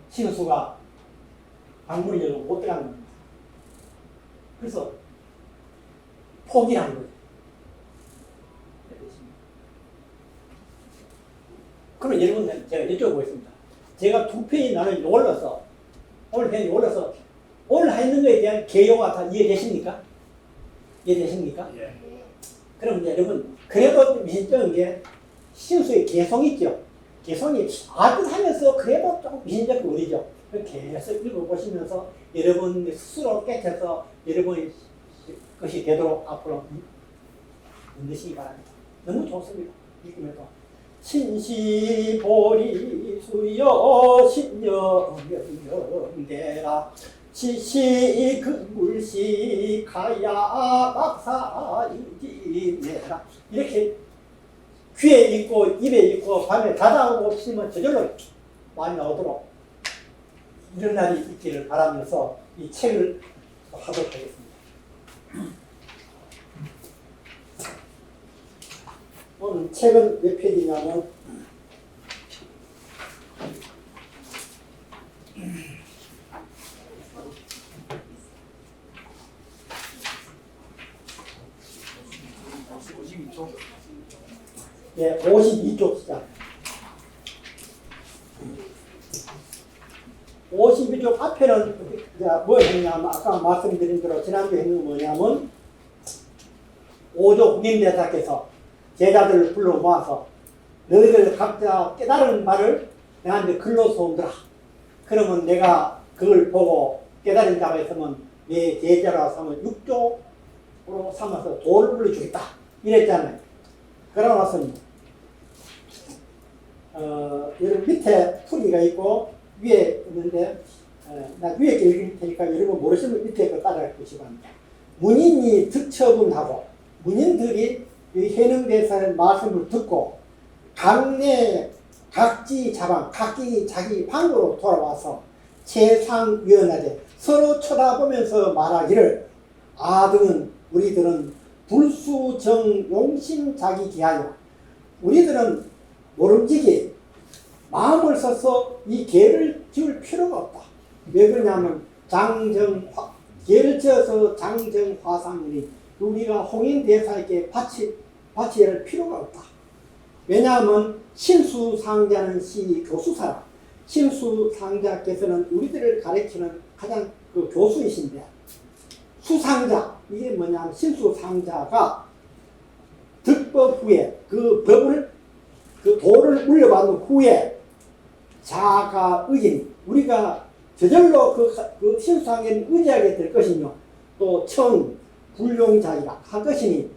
신수가 방문을 열고 못 들어가는 겁니다. 그래서 포기하는 거예요. 그러면 여러분 제가 여쭤보겠습니다. 제가 두 편이 나는 올라서 오늘 편이 올라서 오늘 했는 거에 대한 개요가 다 이해되십니까? 이해되십니까? 예. 그럼 이제 여러분 그래도 미신적인 게 신수의 개성 있죠. 개성이 아득하면서 그래도 조금 미신적 의리죠. 계속 읽어보시면서 여러분 스스로 깨쳐서 여러분의 것이 되도록 앞으로 믿으시기 바랍니다. 너무 좋습니다. 읽으면서 신시보리 수여 신여명명대라 지시근물시 가야 막사인지내라 이렇게 귀에 있고 입에 있고 밤에 닫아오고 싶으면 저절로 많이 나오도록 이런 날이 있기를 바라면서 이 책을 하도록 하겠습니다. 오늘 책은 몇 페이지냐면 예, 52쪽 시작. 52쪽 앞에는 뭐 했냐면 아까 말씀드린 대로 지난주에 했는 거 뭐냐면 5조 국임대사께서 제자들을 불러 모아서 너희들 각자 깨달은 말을 내한테 글로 써오더라. 그러면 내가 그걸 보고 깨달은 자가 있으면 내 제자라고 삼은 6조로 삼아서 도를 불러주겠다. 이랬잖아요. 그러고 나서는 여러분 밑에 풀이가 있고 위에 있는데 나 위에 읽을 테니까 여러분 모르시면 밑에 거 따라갈 것이 바랍니다. 문인이 득처분하고 문인들이 이 해능대사의 말씀을 듣고 각내 각지 자방 각기 자기 방으로 돌아와서 최상위원하되 서로 쳐다보면서 말하기를 아등은 우리들은 불수정 용심 자기 기하여 우리들은 모름지기 마음을 써서 이 계를 지을 필요가 없다. 왜 그러냐면 장정 예를 지어서 장정화상이니 우리가 홍인대사에게 바쳐야 할 필요가 없다. 왜냐하면 신수상자는 시 교수사라. 신수상자께서는 우리들을 가르치는 가장 그 교수이신데, 수상자, 이게 뭐냐면 신수상자가 득법 후에 그 법을, 그 도를 물려받은 후에 자가의인, 우리가 저절로 그 신수상자는 의지하게 될 것이며, 또 불용자이라 할 것이니,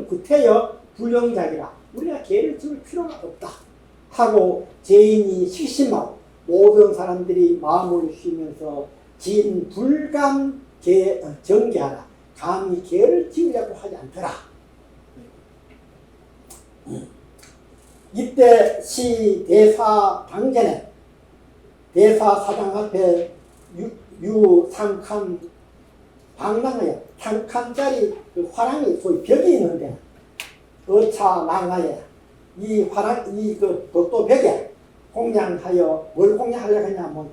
구태여 불용자이라 우리가 개를 줄 필요가 없다 하고, 죄인이 식심하고 모든 사람들이 마음을 쉬면서 진불감 정개하라. 감히 개를 지으려고 하지 않더라. 이때 시 대사 당전에 대사 사장 앞에 유상칸 방랑하여 3칸짜리 그 화랑이 소위 벽이 있는데, 어차 망하에 이 화랑 그 독도 벽에 공양하여 뭘 공양하려고 하냐면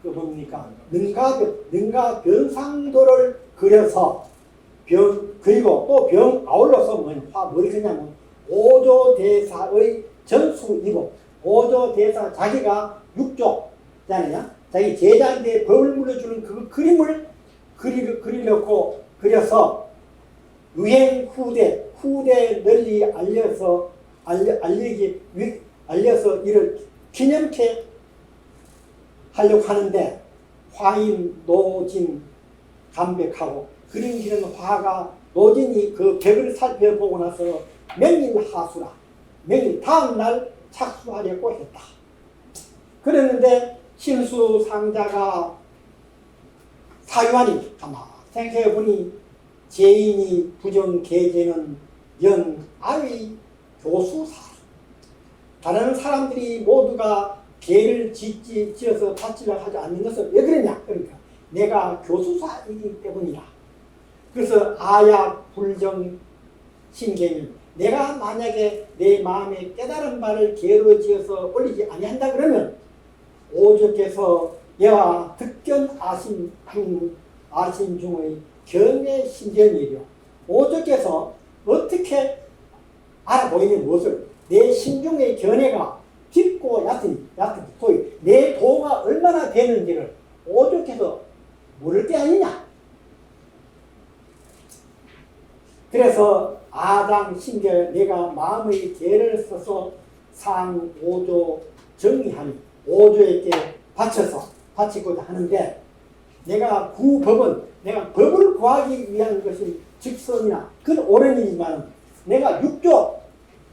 그 뭡니까 능가 변상도를 그려서 그리고 또 병 아울러서 뭘 그냐면 오조대사의 전수이고, 오조대사 자기가 육조잖아요. 자기 제자인데 법을 물려주는 그 그림을 그려서 유행 후대 널리 알려서 이를 기념케 하려고 하는데, 화인 노진 감백하고 그림 그리는 화가 노진이 그 벽을 살펴보고 나서 명일하수라, 명일 다음날 착수하려고 했다. 그랬는데 신수상자가 사유하니 아마 생각해보니 죄인이 부정계제는 아위 교수사, 다른 사람들이 모두가 개를 지어서 바치려 하지 않는 것은 왜 그러냐? 그러니까 내가 교수사이기 때문이라. 그래서 아약 불정 신개념, 내가 만약에 내 마음에 깨달은 바를 개로 지어서 올리지 아니한다 그러면 오조께서 여와 득견 아신 중의 견해 신견이려. 오조께서 어떻게 알아보이니 무엇을? 내 심중의 견해가 깊고 얕은 소위 내 도가 얼마나 되는지를 오조께서 모를 게 아니냐. 그래서 아당 신결 내가 마음의 개를 써서 상 오조 정의하니 오조에게 바치고자 하는데, 내가 내가 법을 구하기 위한 것이 직선이나 그건 옳은 일이지만, 내가 육조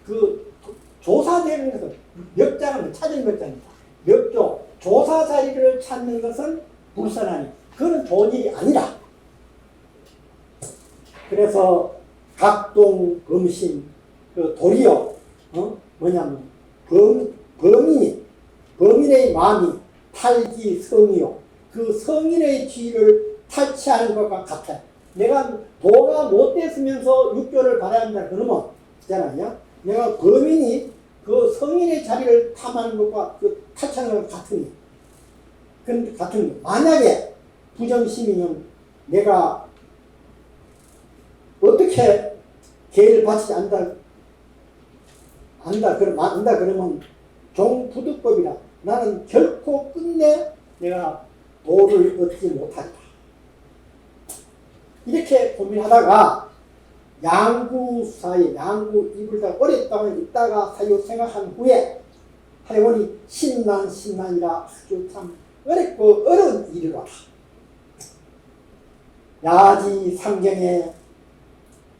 그 조사되는 것은 몇장은 찾은 몇장입니다. 몇조 조사 자리를 찾는 것은 불선하니 그건 좋은 일이 아니라. 그래서 각동 범신 그 도리어 뭐냐면 범인의 마음이 탈기성이요, 그 성인의 지위를 탈취하는 것과 같아. 내가 도가 못 됐으면서 육조를 받아야 한다 그러면 있잖아요. 내가 범인이 그 성인의 자리를 탐하는 것과 그 탈취하는 것 같으니, 만약에 부정시민은 내가 어떻게 계를 바치지 않는다 그러면 종부득법이라 나는 결코 끝내 내가 도를 얻지 못한다. 이렇게 고민하다가 양구 입을 다 오랫동안 있다가 사유 생각한 후에 하여보니 신난이라 아주 참 어렵고 어려운 일이로다. 야지 삼경에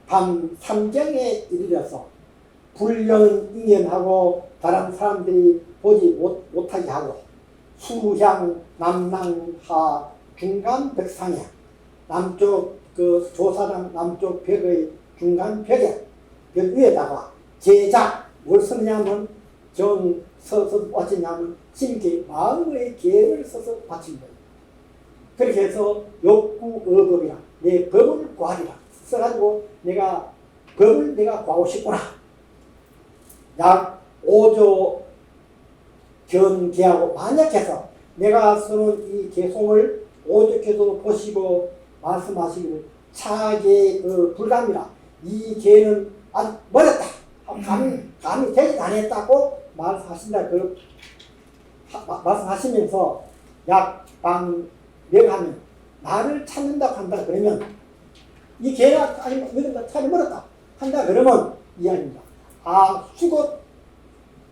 밤 삼경에 이르러서 불령잉연하고 다른 사람들이 보지 못하게 하고, 수향 남랑하 중간 벽상에 남쪽 그 조사장 남쪽 벽의 중간 벽 위에다가 제작 뭘 썼냐면 써서 바치냐면 신께 마음의 계를 써서 바친 거예요. 그렇게 해서 욕구어법이라 내 법을 구하리라 써가지고 내가 법을 구하고 싶구나. 약 5조 견계하고 만약해서 내가 쓰는 이 개송을 오죽해서 보시고 말씀하시기를 차계 불감이라 이 개는 아주 멀었다. 감이 되지 않았다고 말씀하신다. 말씀하시면서 약방 명하면 나를 찾는다 한다 그러면 이 개가 아니 차를 멀었다 한다 그러면 이야기입니다. 수got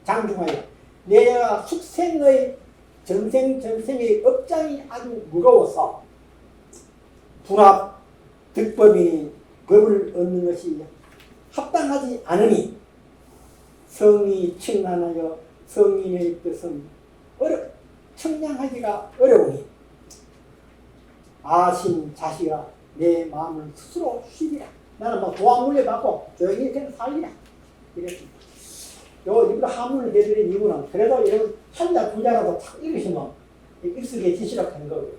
장중하여 내가 숙생의 전생의 업장이 아주 무거워서 불합 득법이니 법을 얻는 것이 합당하지 않으니 성이 청량하여 성인의 뜻은 청량하기가 어려우니 아신 자식아 내 마음을 스스로 쉬리라. 나는 뭐 도안 물려받고 조용히 그냥 살리라. 이랬습니다. 일부러 하문을 해드린 이유는 그래도 이런 한자 두자라도 탁 읽으시면 익숙해지시라고 하는 거고요.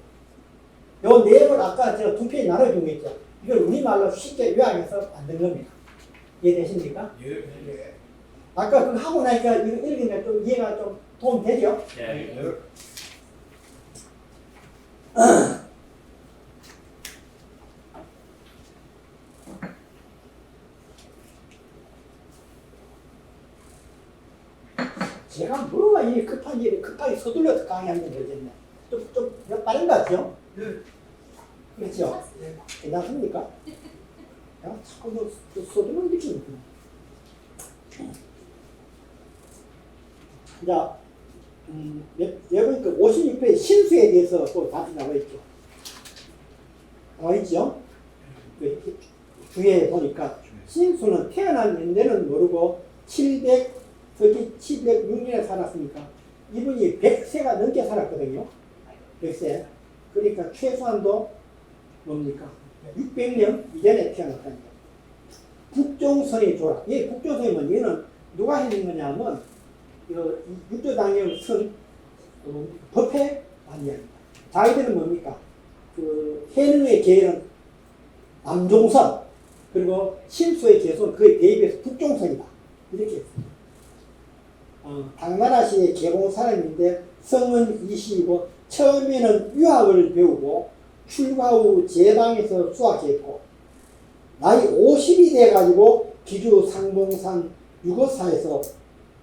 요 내용을 아까 제가 두 페이지 나눠준 거 있죠. 이걸 우리말로 쉽게 요약해서 만든 겁니다. 이해되십니까? 예. 아까 그거 하고 나니까 이거 읽으면 좀 이해가 좀 도움 되죠? 예. 제가 뭐가 이 급한 일이 급하게 서둘러서 강의하면 되겠네. 좀 빠른 것 같죠? 그렇죠? 괜찮습니까? 야, 자꾸 서둘러 느끼는구나. 자, 여러분 그 56페이지 신수에 대해서 또 답이 나와 있죠. 나와 있죠? 그 주에 보니까 신수는 태어난 연대는 모르고 706년에 살았으니까 이분이 100세가 넘게 살았거든요. 100세. 그러니까 최소한도 뭡니까? 600년 이전에 태어났다니까. 국종선의 조락. 이 국종선이 뭐 얘는 누가 해낸 거냐면 육조당의 선 법회 아니야. 자기들은 뭡니까? 그 해능의 계는 남종선 그리고 신수의 계선 그에 대입해서 국종선이다. 이렇게 했습니다. 당나라시의 개공 사람인데 성은 이시이고 처음에는 유학을 배우고 출가 후 제방에서 수학했고 나이 50이 돼가지고 기주 상봉산 유거사에서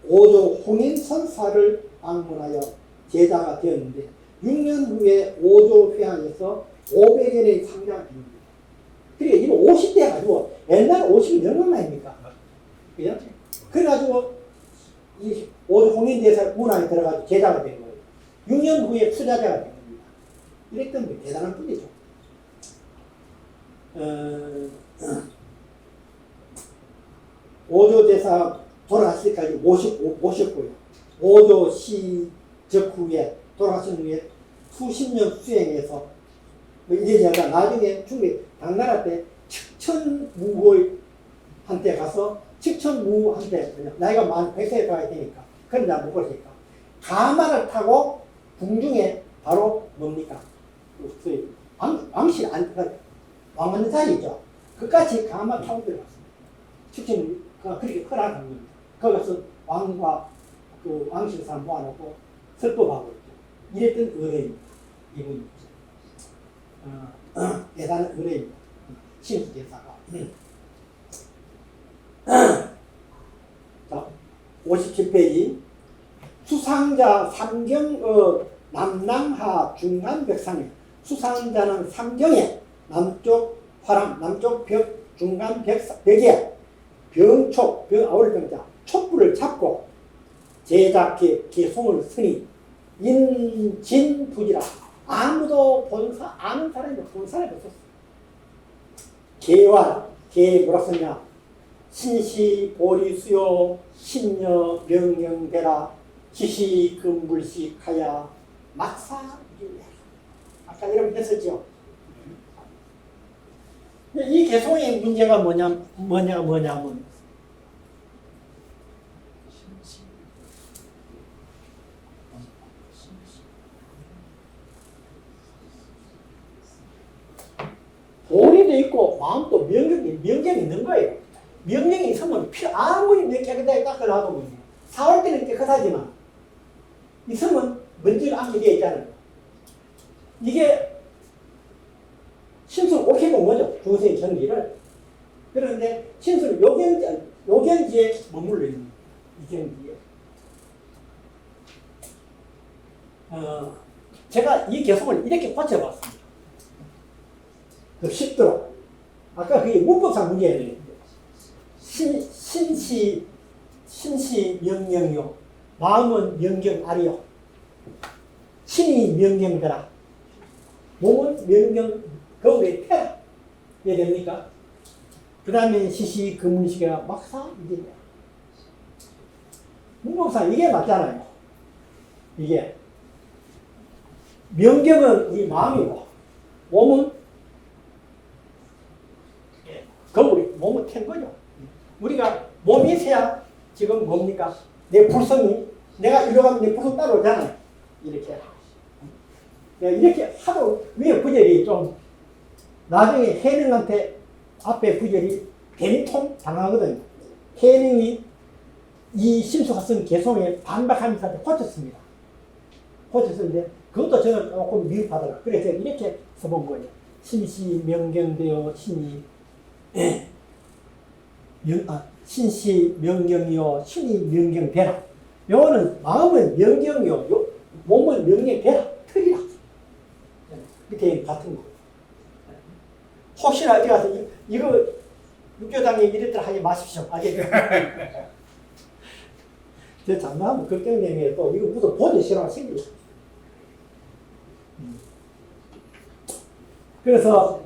오조 홍인선사를 방문하여 제자가 되었는데 6년 후에 오조 회항에서 500년의 상자가 됩니다. 그러니까 이거 50대 가지고 옛날에 50이 넘는 나이입니까? 그죠? 그래가지고 이 오조 홍인대사 문화에 들어가서 제자가 된 거예요. 6년 후에 투자자가 된 겁니다. 이랬던 분 대단한 분이죠. 오조대사 돌아가실 때까지 모셨고요. 오조 시적 후에 돌아가신 후에 수십 년 수행해서 이래저래 나중에 중국에 당나라 때 칙천무고한테 가서 칙천무한테 나이가 만 100세에 가야 되니까 그런 날 못 보니까 가마를 타고 궁중에 바로 뭡니까? 왕실 안 왕 맞는 자리 있죠. 그까지 가마 타고 들어갔습니다. 칙천 그렇게 허락한 겁니다. 거기 가서 왕과 그 왕실 사람 모아놓고 설법하고 있죠. 이랬던 의뢰입니다. 이분이 대단한 의뢰입니다. 신수 대사가. 자, 57페이지 수상자 삼경 남남하 중간벽상에 수상자는 삼경에 남쪽 화랑 남쪽 벽 중간 벽에 병촉 아울병자 촉불을 잡고 제작해 개송을 쓰니 인진부지라 아무도 아는 사람이 본 사람이 없었어. 개 뭐라 썼냐? 신시 보리수요 신녀 명령대라 지시 금불식 하야 막사 아까 이런 했었죠. 이 개송의 문제가 뭐냐면 본의도 있고 마음도 명령이 있는 거예요. 명령이 있으면 아무리 깨끗하게 닦아놔도 사올 때는 깨끗하지만 있으면 먼지가 안게 되어 있잖아요. 이게 신수를 옳게 본 거죠. 중세의 전기를. 그런데 신수는 요견지에 머물러 있는 거예요. 이경지에. 제가 이 개성을 이렇게 고쳐봤습니다. 그 쉽도록. 아까 그게 문법상 문제예요. 신시 명령요. 마음은 명경아리요. 신이 명경되라. 몸은 명경 거울에 태라. 왜 됩니까? 그 다음에 시시 금문시가 막사 이게 문법상 이게 맞잖아요. 이게 명경은 우리 마음이고 몸은 거울이 몸을 탠 거죠. 우리가 몸이 새야 지금 뭡니까? 내 불성이 내가 이리로 가면 내 불성 따라오잖아요. 이렇게 하도 위에 구절이 좀 나중에 해능한테 앞에 구절이 대리통 당하거든요. 해능이 이 심수가 쓴 개성에 반박하면서 고쳤습니다. 고쳤는데 그것도 저는 조금 미흡하더라. 그래서 이렇게 써본 거예요. 신시 명경되어 신이 신시 명경이요 신이 명경되라. 요거는 마음은 명경이요 몸은 명령되라. 틀이라. 이렇게 같은 거. 혹시나 어디 가서 이거 육교장님 이랬더라 하지 마십시오. 알겠죠? 제 장난하면 걱정되면 또 이거 무슨 보기 싫어가 생기죠. 그래서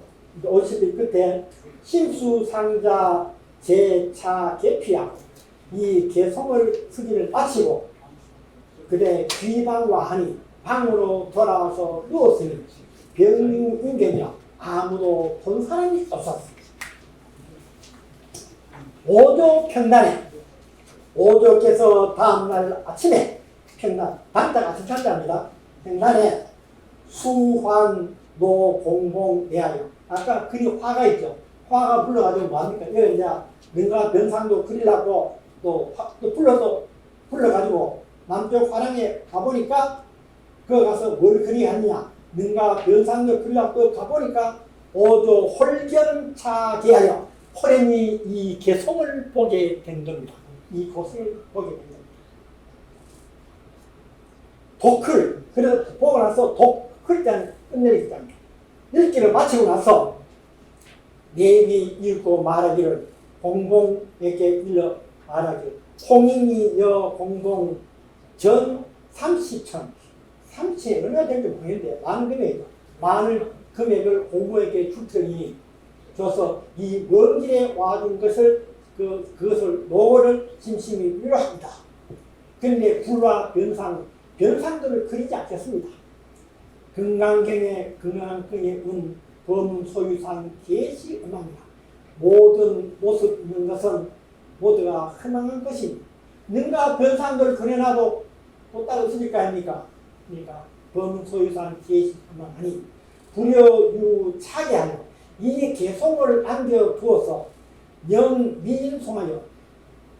어차피 끝에 심수상자 제차 개피야 이 개성을 쓰기를 마치고 그대 귀방과 하니 방으로 돌아와서 누웠으니 병인견이야 아무도 본 사람이 없었어. 오조 평단에 오조께서 다음날 아침에 평단 반짝 아침 찬자입니다. 평단에 수환 노공봉 내하여 아까 글이 화가 있죠. 화가 불러가지고 뭐합니까? 여기 이제 뭔가 변상도 그리려고 또 불러가지고 남쪽 화랑에 가보니까 그 가서 뭘 그리하느냐 뭔가 변상도 그리려고 가보니까 오조 홀견차계하여 호련히 이 개성을 보게 된 겁니다. 이 곳을 보게 된 겁니다. 독클 그래서 보고 나서 독클자는 끝내리겠답니다. 읽기를 마치고 나서 내비 읽고 말하기를 공공에게 일러 말하기를 홍인이 여 공공 전 30천 30에 얼마나 되는지 모르겠는데 많은 금액이죠. 많은 금액을 공공에게 줄 테니 줘서 이 먼 길에 와준 것을 그것을 노를 심심히 위로합니다. 그런데 불과 변상들을 그리지 않겠습니다. 금강경에 운 범소유상 계시 음합니다. 모든 모습 있는 것은 모두가 허망한 것입니다. 능가 변상들을 그려놔도 또 따로 쓰니까 아닙니까? 그러니까 범소유상 계시 음하니 불여유차게 하여 이 개성을 안겨두어서 명민송하여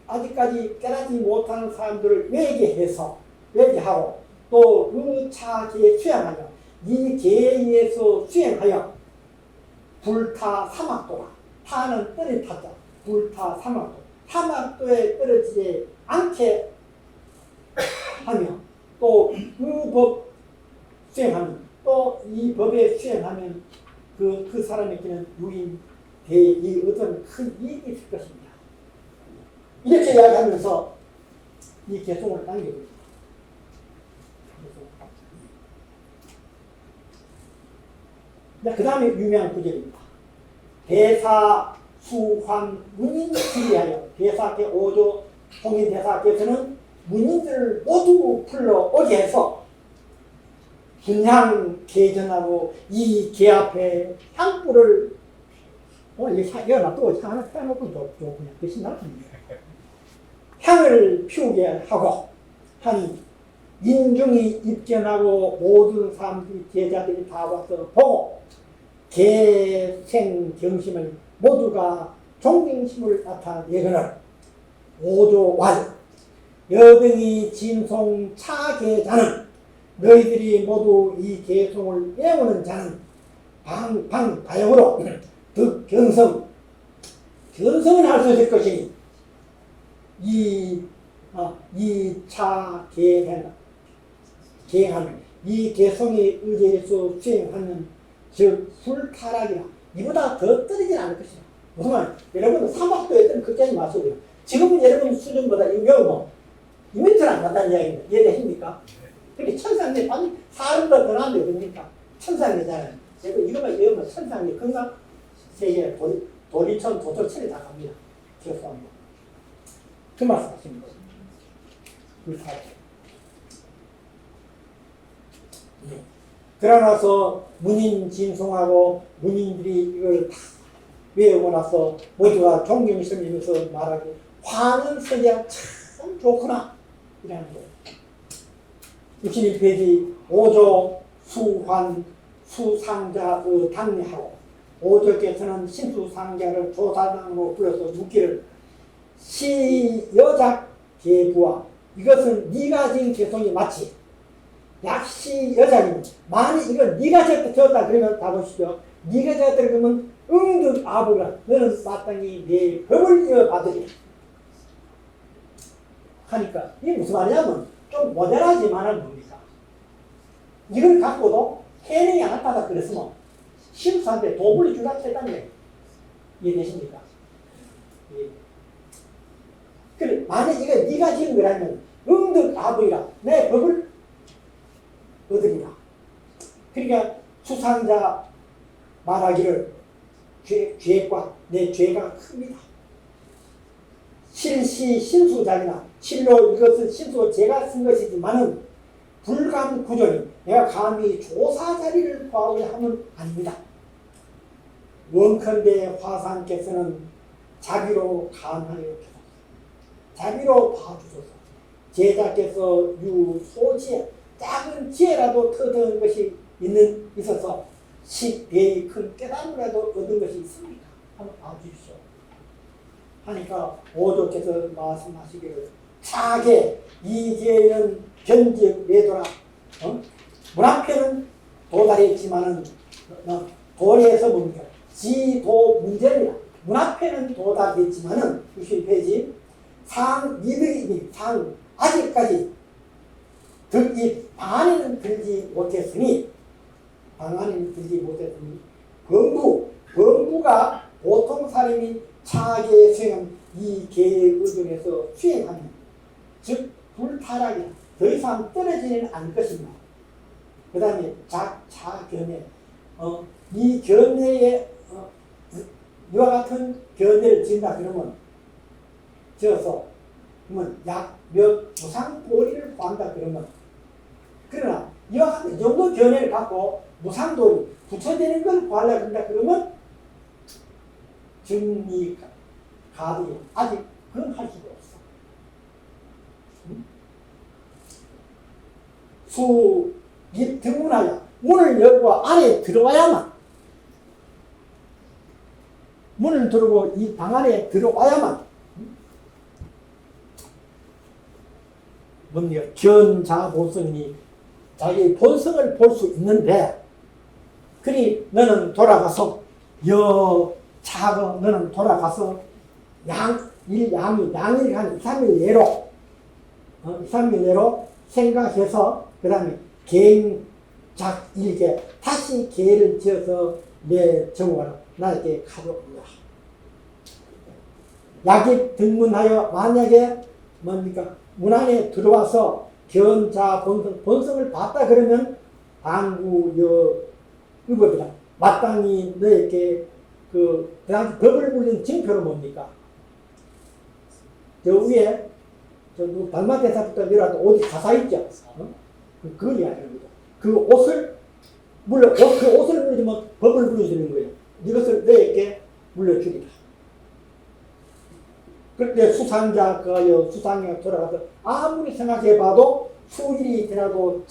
아직까지 깨닫지 못하는 사람들을 외계하고 또 의차계에 수행하여 이 계에서 수행하여 불타 사막도가 타는 떨이 타자 불타 사막도 사막도에 떨어지지 않게 하며 또 그 법 수행하면 또 이 법에 수행하면 그 사람에게는 유인 대이 어떤 큰 이익이 있을 것입니다. 이렇게 이야기하면서 이 개성을 남겨줍니다. 그 다음에 유명한 구절입니다. 대사 수환 문인지리하여 대사께 5조 홍인 대사께서는 문인들을 모두 불러오게 해서 분향 개전하고 이 개 앞에 향불을 이거 놔두고 하나 펴놓고 그냥 대신 놔둡니다. 향을 피우게 하고 하니 인중이 입견하고 모든 사람들이 제자들이 다 와서 보고 개생경심을 모두가 존경심을 나타내거늘 오조와요 여등이 진송 차계자는 너희들이 모두 이 개송을 외우는 자는 방방다역으로 더 견성을 할 수 있을 것이니 이차 계행하는 이 개성에 의지해서 수행하는 즉 불타락이라 이보다 더 떨어지지 않을 것이다. 무슨 말? 여러분 사막도에 때는 그렇게 하지 마시고요. 지금은 여러분 수준보다 이거 이미터를 안 간다는 이야기입니다. 이해되십니까? 그렇게 천상에 아니 사람보다 더 나은데 어딥니까? 천상이잖아요. 이거만 외우면 천상이 건강 세계 도리천 도토천에 다 갑니다. 죄송합니다. 그 말씀하십니다. 불타락. 그러나서 문인진송하고 문인들이 이걸 다 외우고 나서 모두가 존경심이면서 말하기 화는 서기가 참 좋구나 이라는 거예요. 61페이지 5조 수환 수상자의 당리하고 5조께서는 신수상자를 조사장으로 불러서 묻기를 시여작 계부와 이것은 네가 지은 개성이 맞지? 약시 여자님 만약 이걸 네가 지었다 그러면 다 보시죠. 네가 지었다 그러면 응득 아부가 너는 마땅히 내 법을 이어받으리 하니까 이게 무슨 말이냐면 좀 모델하지만은 뭡니까? 이걸 갖고도 해명이 안 왔다가 그랬으면 신수한테 도불이 주라 했다는 거예요. 이해되십니까? 예. 그래 만약 이거 네가 지은 거라면 응득 아부이라 내 법을 얻으리라. 그러니까 수상자 말하기를 죄과 내 죄가 큽니다. 실시 신수자이나 실로 이것은 신수 제가 쓴 것이지만은 불감구전이 내가 감히 조사 자리를 구하고자 하면 아닙니다. 원컨대 화상께서는 자비로 감하여 주소서. 자비로 봐주소서. 제자께서 유소지에 작은 지혜라도 터득한 것이 있어서 식대의 큰 깨달음이라도 얻은 것이 있습니까? 한번 봐주십시오. 하니까 오조께서 말씀하시기를 차게 이 기회는 견적 매도라 문 앞에는 도달했지만은 도리에서 뭡니까? 지도 문제입니다. 문 앞에는 도달했지만은 61페이지 이들이 아직까지 이 방안에는 들지 못했으니 범부가 보통 사람이 차게 수행한 이 계의 의중에서 수행하면 즉 불타락이 더 이상 떨어지는 않을 것입니다. 그 다음에 차견해 이 견해에 이와 같은 견해를 지은다 그러면 지어서 그러면 약몇 무상도리를 구한다 그러면 그러나 이와 같은 이 정도 견해를 갖고 무상도리 부처되는 걸 구하려고 한다 그러면 정리 가득이 아직 그건 할 수가 없어. 수입 등문하여 문을 열고 안에 들어와야만 문을 들고 이 방 안에 들어와야만 뭡니까? 견자본성이 자기 본성을 볼 수 있는데 그리 너는 돌아가서 너는 돌아가서 양일 한 2, 3일 내로 2, 3일 내로 생각해서 그 다음에 개인작일게 다시 계를 지어서 내 정화를 나에게 가져옵니다. 약입 등문하여 만약에 뭡니까? 문 안에 들어와서 견자 본성을 봤다 그러면 방구 의법이다. 마땅히 너에게 그 당시 법을 물린 징표로 뭡니까? 저 위에 달마대사부터 내려와서 옷이 가사 있죠? 그걸 이야기하는 거죠. 그 옷을 물려주면 법을 물려주는 거예요. 이것을 너에게 물려주리라. 그때 수상자가 돌아가서 아무리 생각해봐도 수일이 지나도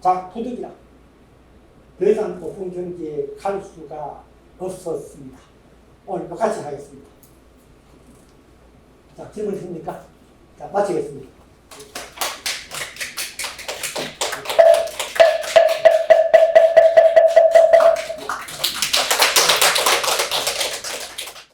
작부득이라. 더 이상 높은 경지에 갈 수가 없었습니다. 오늘 똑같이 하겠습니다. 자, 질문 있습니까? 자, 마치겠습니다.